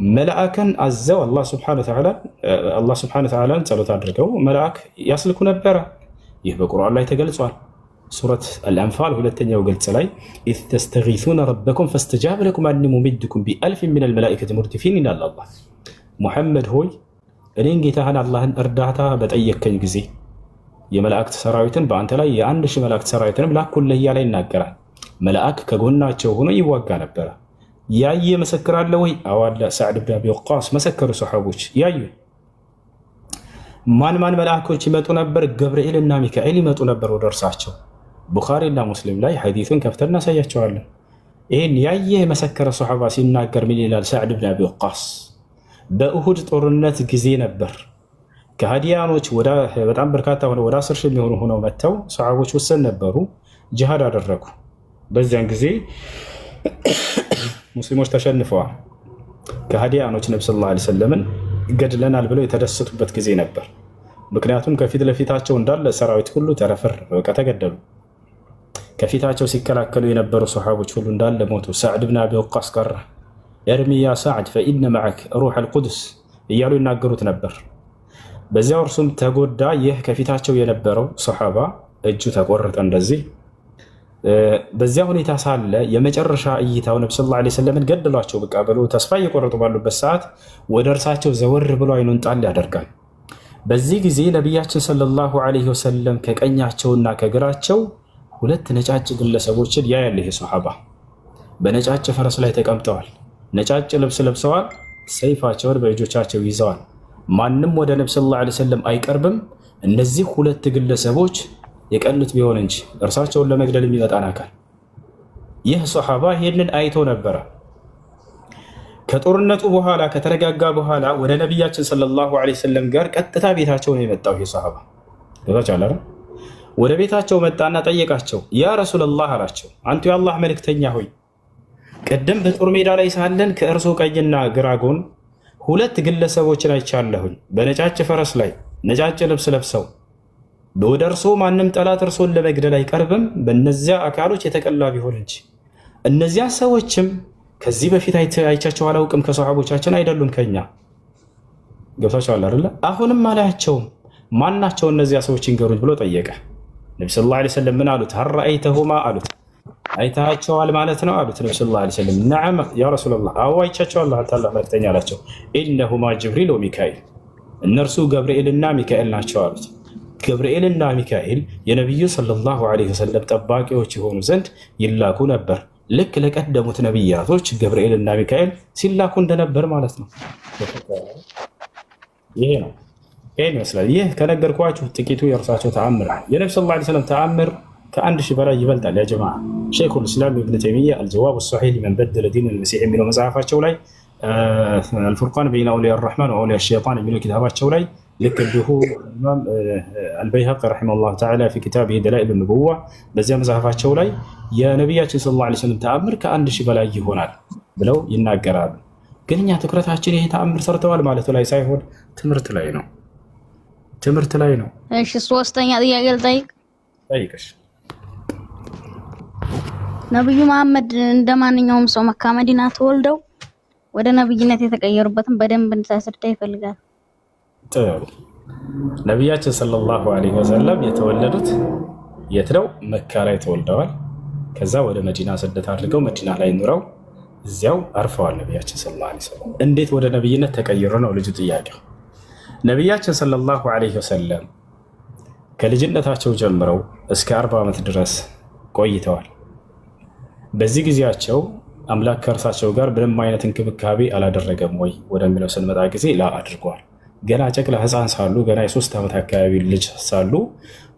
መልአክን አዘው አላህ ሱብሓነሁ ወተዓላን ጸሎት አድርገው መልአክ ያስልኩ ነበረ። ይህ በቁርአን ላይ ተገልጿል። ሱረት አልአንፋል ሁለተኛው ገጽ ላይ ኢዝ ተስተጊሱነ ረበኩም ፈስተጃበ ለኩም አኒ ሙሚድኩም ቢአልፊን ሚነል መላኢከቲ ሙርዲፊን ይላል አላህ። ሙሐመድ ሆይ እኔን ጌታህን አላህን እርዳታ በጠየከኝ ጊዜ የመላእክት ሰራዊትን በአንተ ላይ የ1000 መላእክት ሰራዊትንም ላኩልህ እያለ ይናገራል። መልአክ ከጎናቸው ሆኖ ይዋጋ ነበረ። ያየ መሰክራለ ወይ? አዋላ ሰዕድ ብን አቢ ወቃስ መሰከሩ። ሰሓቦች ያዩ። ማን መልአኮች ይመጡ ነበር? ገብርኤልና ሚካኤል ይመጡ ነበር ወደ እርሳቸው። ቡኻሪና ሙስሊም ላይ ሐዲሱን ከፍተን እናሳያቸዋለን። ይህን ያየ የመሰከረ ሰሓባ ሲናገር ምን ይላል? ሰዕድ ብን አቢ ወቃስ በኡሁድ ጦርነት ጊዜ ነበር ከሃዲያኖች በጣም በርካታ ሆነው ወደ 10 ሺህ የሚሆኑ ሆነው መጥተው ሰሓቦች ውስን ነበሩ፣ ጂሃድ አደረጉ። በዚያን ጊዜ ሙስሊሞች ተሸንፈዋል። ከሃዲያኖች ነብዩ ሰለላሁ ዐለይሂ ወሰለምን ገድለናል ብለው የተደሰቱበት ጊዜ ነበር። ምክንያቱም ከፊት ለፊታቸው እንዳለ ሰራዊት ሁሉ ተረፈረፈ፣ ተገደሉ። ከፊታቸው ሲከላከሉ የነበሩ ሰሓቦች ሁሉ እንዳለ ሞቱ። ሰዕድ ብን አቢ ወቃስ ቀረ። እርሚ ያ ሰዕድ ፈኢነ መዐክ ሩሕ አልቁዱስ እያሉ ይናገሩት ነበር። በዚያው እርሱም ተጎዳ። ይህ ከፊታቸው የነበረው ሰሓባ እጁ ተቆረጠ። እንደዚህ በዚያ ሁኔታ ሳለ የመጨረሻ እይታው ነብዩ ሰለላሁ ዐለይሂ ወሰለምን ገደሏቸው በቃ ብሎ ተስፋ እየቆረጡ ባሉበት ሰዓት ወደ እርሳቸው ዘወር ብሎ አይኑን ጣል ያደርጋል። በዚህ ጊዜ ነቢያችን ሰለላሁ ዐለይሂ ወሰለም ከቀኛቸውና ከግራቸው 2 ነጫጭ ግለሰቦችን ያያል። ይሄ ሰሓባ በነጫጭ ፈረስ ላይ ተቀምጠዋል። ነጫጭ ልብስ ለብሰዋል። ሰይፋቸውን በእጆቻቸው ይዘዋል። ማንም ወደ ነብዩ ሰለላሁ ዐለይሂ ወሰለም አይቀርብም። እነዚህ 2 ግለሰቦች የቀሉት ቢሆን እንጂ እርሳቸውን ለመግደል የሚመጣን አካል። ይህ ሰሓባ ይህንን አይቶ ነበረ። ከጦርነቱ በኋላ ከተረጋጋ በኋላ ወደ ነቢያችን ሰለላሁ ዐለይሂ ወሰለም ጋር ቀጥታ ቤታቸው ነው የመጣው። ይህ ሰሓባ ወደ ቤታቸው መጣና ጠየቃቸው። ያ ረሱላላህ አላቸው፣ አንቱ የአላህ መልእክተኛ ሆይ ቅድም በጦር ሜዳ ላይ ሳለን ከእርሶ ቀኝና ግራ ጎን 2 ግለሰቦችን አይቻለሁኝ በነጫጭ ፈረስ ላይ ነጫጭ ልብስ ለብሰው። ወደ እርሶ ማንም ጠላት እርሶን ለመግደል አይቀርብም በእነዚያ አካሎች የተቀላ ቢሆን እንጂ። እነዚያ ሰዎችም ከዚህ በፊት አይቻቸው አላውቅም፣ ከሰሓቦቻችን አይደሉም፣ ከኛ ገብታችኋል አይደለ? አሁንም አላያቸውም። ማናቸው እነዚያ ሰዎች ይንገሩኝ ብሎ ጠየቀ። ነብዩ ሰለላሁ ዐለይሂ ወሰለም ምን አሉት? ሀር አይተሁማ አሉት። አይታቸዋል ማለት ነው አሉት። ነብዩ ሰለላሁ ዐለይሂ ወሰለም ነዓም ያ ረሱላህ፣ አዎ አይቻቸዋለሁ አላህ መልእክተኛ አላቸው። ኢነሁማ ጅብሪል ወሚካኤል፣ እነርሱ ገብርኤልና ሚካኤል ናቸው አሉት። ገብርኤልና ሚካኤል የነቢዩ ሰለላሁ ዐለይሂ ወሰለም ጠባቂዎች የሆኑ ዘንድ ይላኩ ነበር። ልክ ለቀደሙት ነቢያቶች ገብርኤልና ሚካኤል ሲላኩ እንደነበር ማለት ነው። ይሄ ነው። ይሄን ይመስላል። ይህ ከነገርኳችሁ ጥቂቱ የእርሳቸው ተአምር ነው። የነብዩ ሰለላሁ ዐለይሂ ወሰለም ተአምር ከ1000 በላይ ይበልጣል። ያ ጀማዓ ሸይኹል ኢስላም ኢብኑ ተይሚያ አልጀዋብ አስሰሒህ ሊመን በደለ ዲን አልመሲሕ የሚለው መጽሐፋቸው ላይ አልፉርቃን በይነ አውሊያ አርረሕማን ወአውሊያ ሸይጣን የሚለው ኪታባቸው ላይ ልክ እንዲሁ ኢማም አልበይሀቂ ረሒመሁላህ ተዓላ ፊ ኪታቢሂ ደላኢሉ ኑቡዋ በዚያ መጽሐፋቸው ላይ የነቢያችን ሰለላሁ ዐለይሂ ወሰለም ተአምር ከ1000 በላይ ይሆናል ብለው ይናገራሉ። ግን እኛ ትኩረታችን ይሄ ተአምር ሰርተዋል ማለቱ ላይ ሳይሆን ትምህርት ላይ ነው። ትምህርት ላይ ነው። እሺ 3ኛ ጥያቄ ልጠይቅ። ጠይቅሽ። ነብዩ መሐመድ እንደማንኛውም ሰው መካ መዲና ተወልደው ወደ ነብይነት የተቀየሩበትን በደንብ እንድታስረዳ ይፈልጋል። ጥሩ። ነቢያችን ሰለላሁ ዐለይሂ ወሰለም የተወለዱት የት ነው? መካ ላይ ተወልደዋል። ከዛ ወደ መዲና ስደት አድርገው መዲና ላይ ኑረው እዚያው አርፈዋል። ነቢያችን ሰለላሁ ዐለይሂ ወሰለም እንዴት ወደ ነብይነት ተቀየሩ ነው ልጁ ጥያቄው። ነቢያችን ሰለላሁ ዐለይሂ ወሰለም ከልጅነታቸው ጀምረው እስከ 40 ዓመት ድረስ ቆይተዋል። በዚህ ጊዜያቸው አምላክ ከእርሳቸው ጋር ምንም አይነት እንክብካቤ አላደረገም ወይ ወደሚለው ስንመጣ ጊዜ ላ አድርገዋል። ገና ጨቅላ ሕፃን ሳሉ ገና የ3 ዓመት አካባቢ ልጅ ሳሉ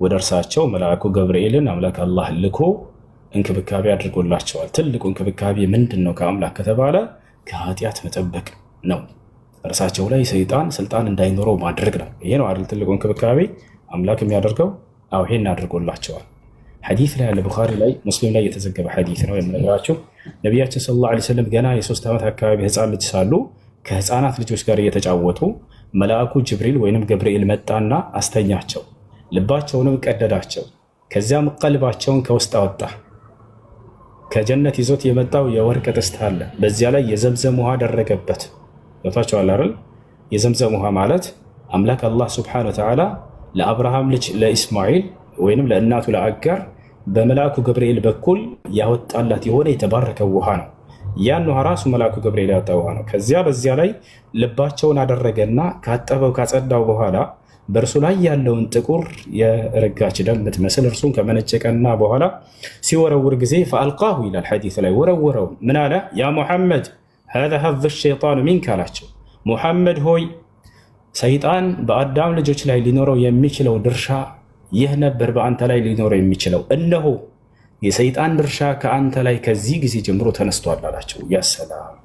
ወደ እርሳቸው መልአኩ ገብርኤልን አምላክ አላህ ልኮ እንክብካቤ አድርጎላቸዋል። ትልቁ እንክብካቤ ምንድን ነው ከአምላክ ከተባለ ከኃጢአት መጠበቅ ነው። እርሳቸው ላይ ሰይጣን ስልጣን እንዳይኖረው ማድረግ ነው። ይሄ ነው አይደል ትልቁ እንክብካቤ አምላክ የሚያደርገው። አዎ ይሄን አድርጎላቸዋል። ሐዲስ ላይ ያለ ቡኻሪ ላይ ሙስሊም ላይ የተዘገበ ሐዲስ ነው የምነግራችሁ። ነቢያችን ሰለላሁ ዐለይሂ ወሰለም ገና የ3 ዓመት አካባቢ ሕፃን ልጅ ሳሉ ከህፃናት ልጆች ጋር እየተጫወቱ መልአኩ ጅብሪል ወይንም ገብርኤል መጣና አስተኛቸው፣ ልባቸውንም ቀደዳቸው። ከዚያም ቀልባቸውን ከውስጥ አወጣ። ከጀነት ይዞት የመጣው የወርቅ ጥስት አለ። በዚያ ላይ የዘምዘም ውሃ አደረገበት። ገብታችኋል አይደል? የዘምዘም ውሃ ማለት አምላክ አላህ ሱብሓነሁ ወተዓላ ለአብርሃም ልጅ ለኢስማኤል ወይንም ለእናቱ ለአጋር በመልአኩ ገብርኤል በኩል ያወጣላት የሆነ የተባረከ ውሃ ነው። ያን ውሃ ራሱ መልአኩ ገብርኤል ያወጣው ውሃ ነው። ከዚያ በዚያ ላይ ልባቸውን አደረገና ካጠበው ካጸዳው በኋላ በእርሱ ላይ ያለውን ጥቁር የረጋች ደም የምትመስል እርሱን ከመነጨቀና በኋላ ሲወረውር ጊዜ ፈአልቃሁ ይላል ሐዲስ ላይ ወረወረው። ምን አለ? ያ ሙሐመድ هذا حظ الشيطان منك አላቸው። ሙሐመድ ሆይ ሰይጣን በአዳም ልጆች ላይ ሊኖረው የሚችለው ድርሻ ይህ ነበር፣ በአንተ ላይ ሊኖረው የሚችለው እነሆ የሰይጣን ድርሻ ከአንተ ላይ ከዚህ ጊዜ ጀምሮ ተነስቷል አላቸው። ያ ሰላም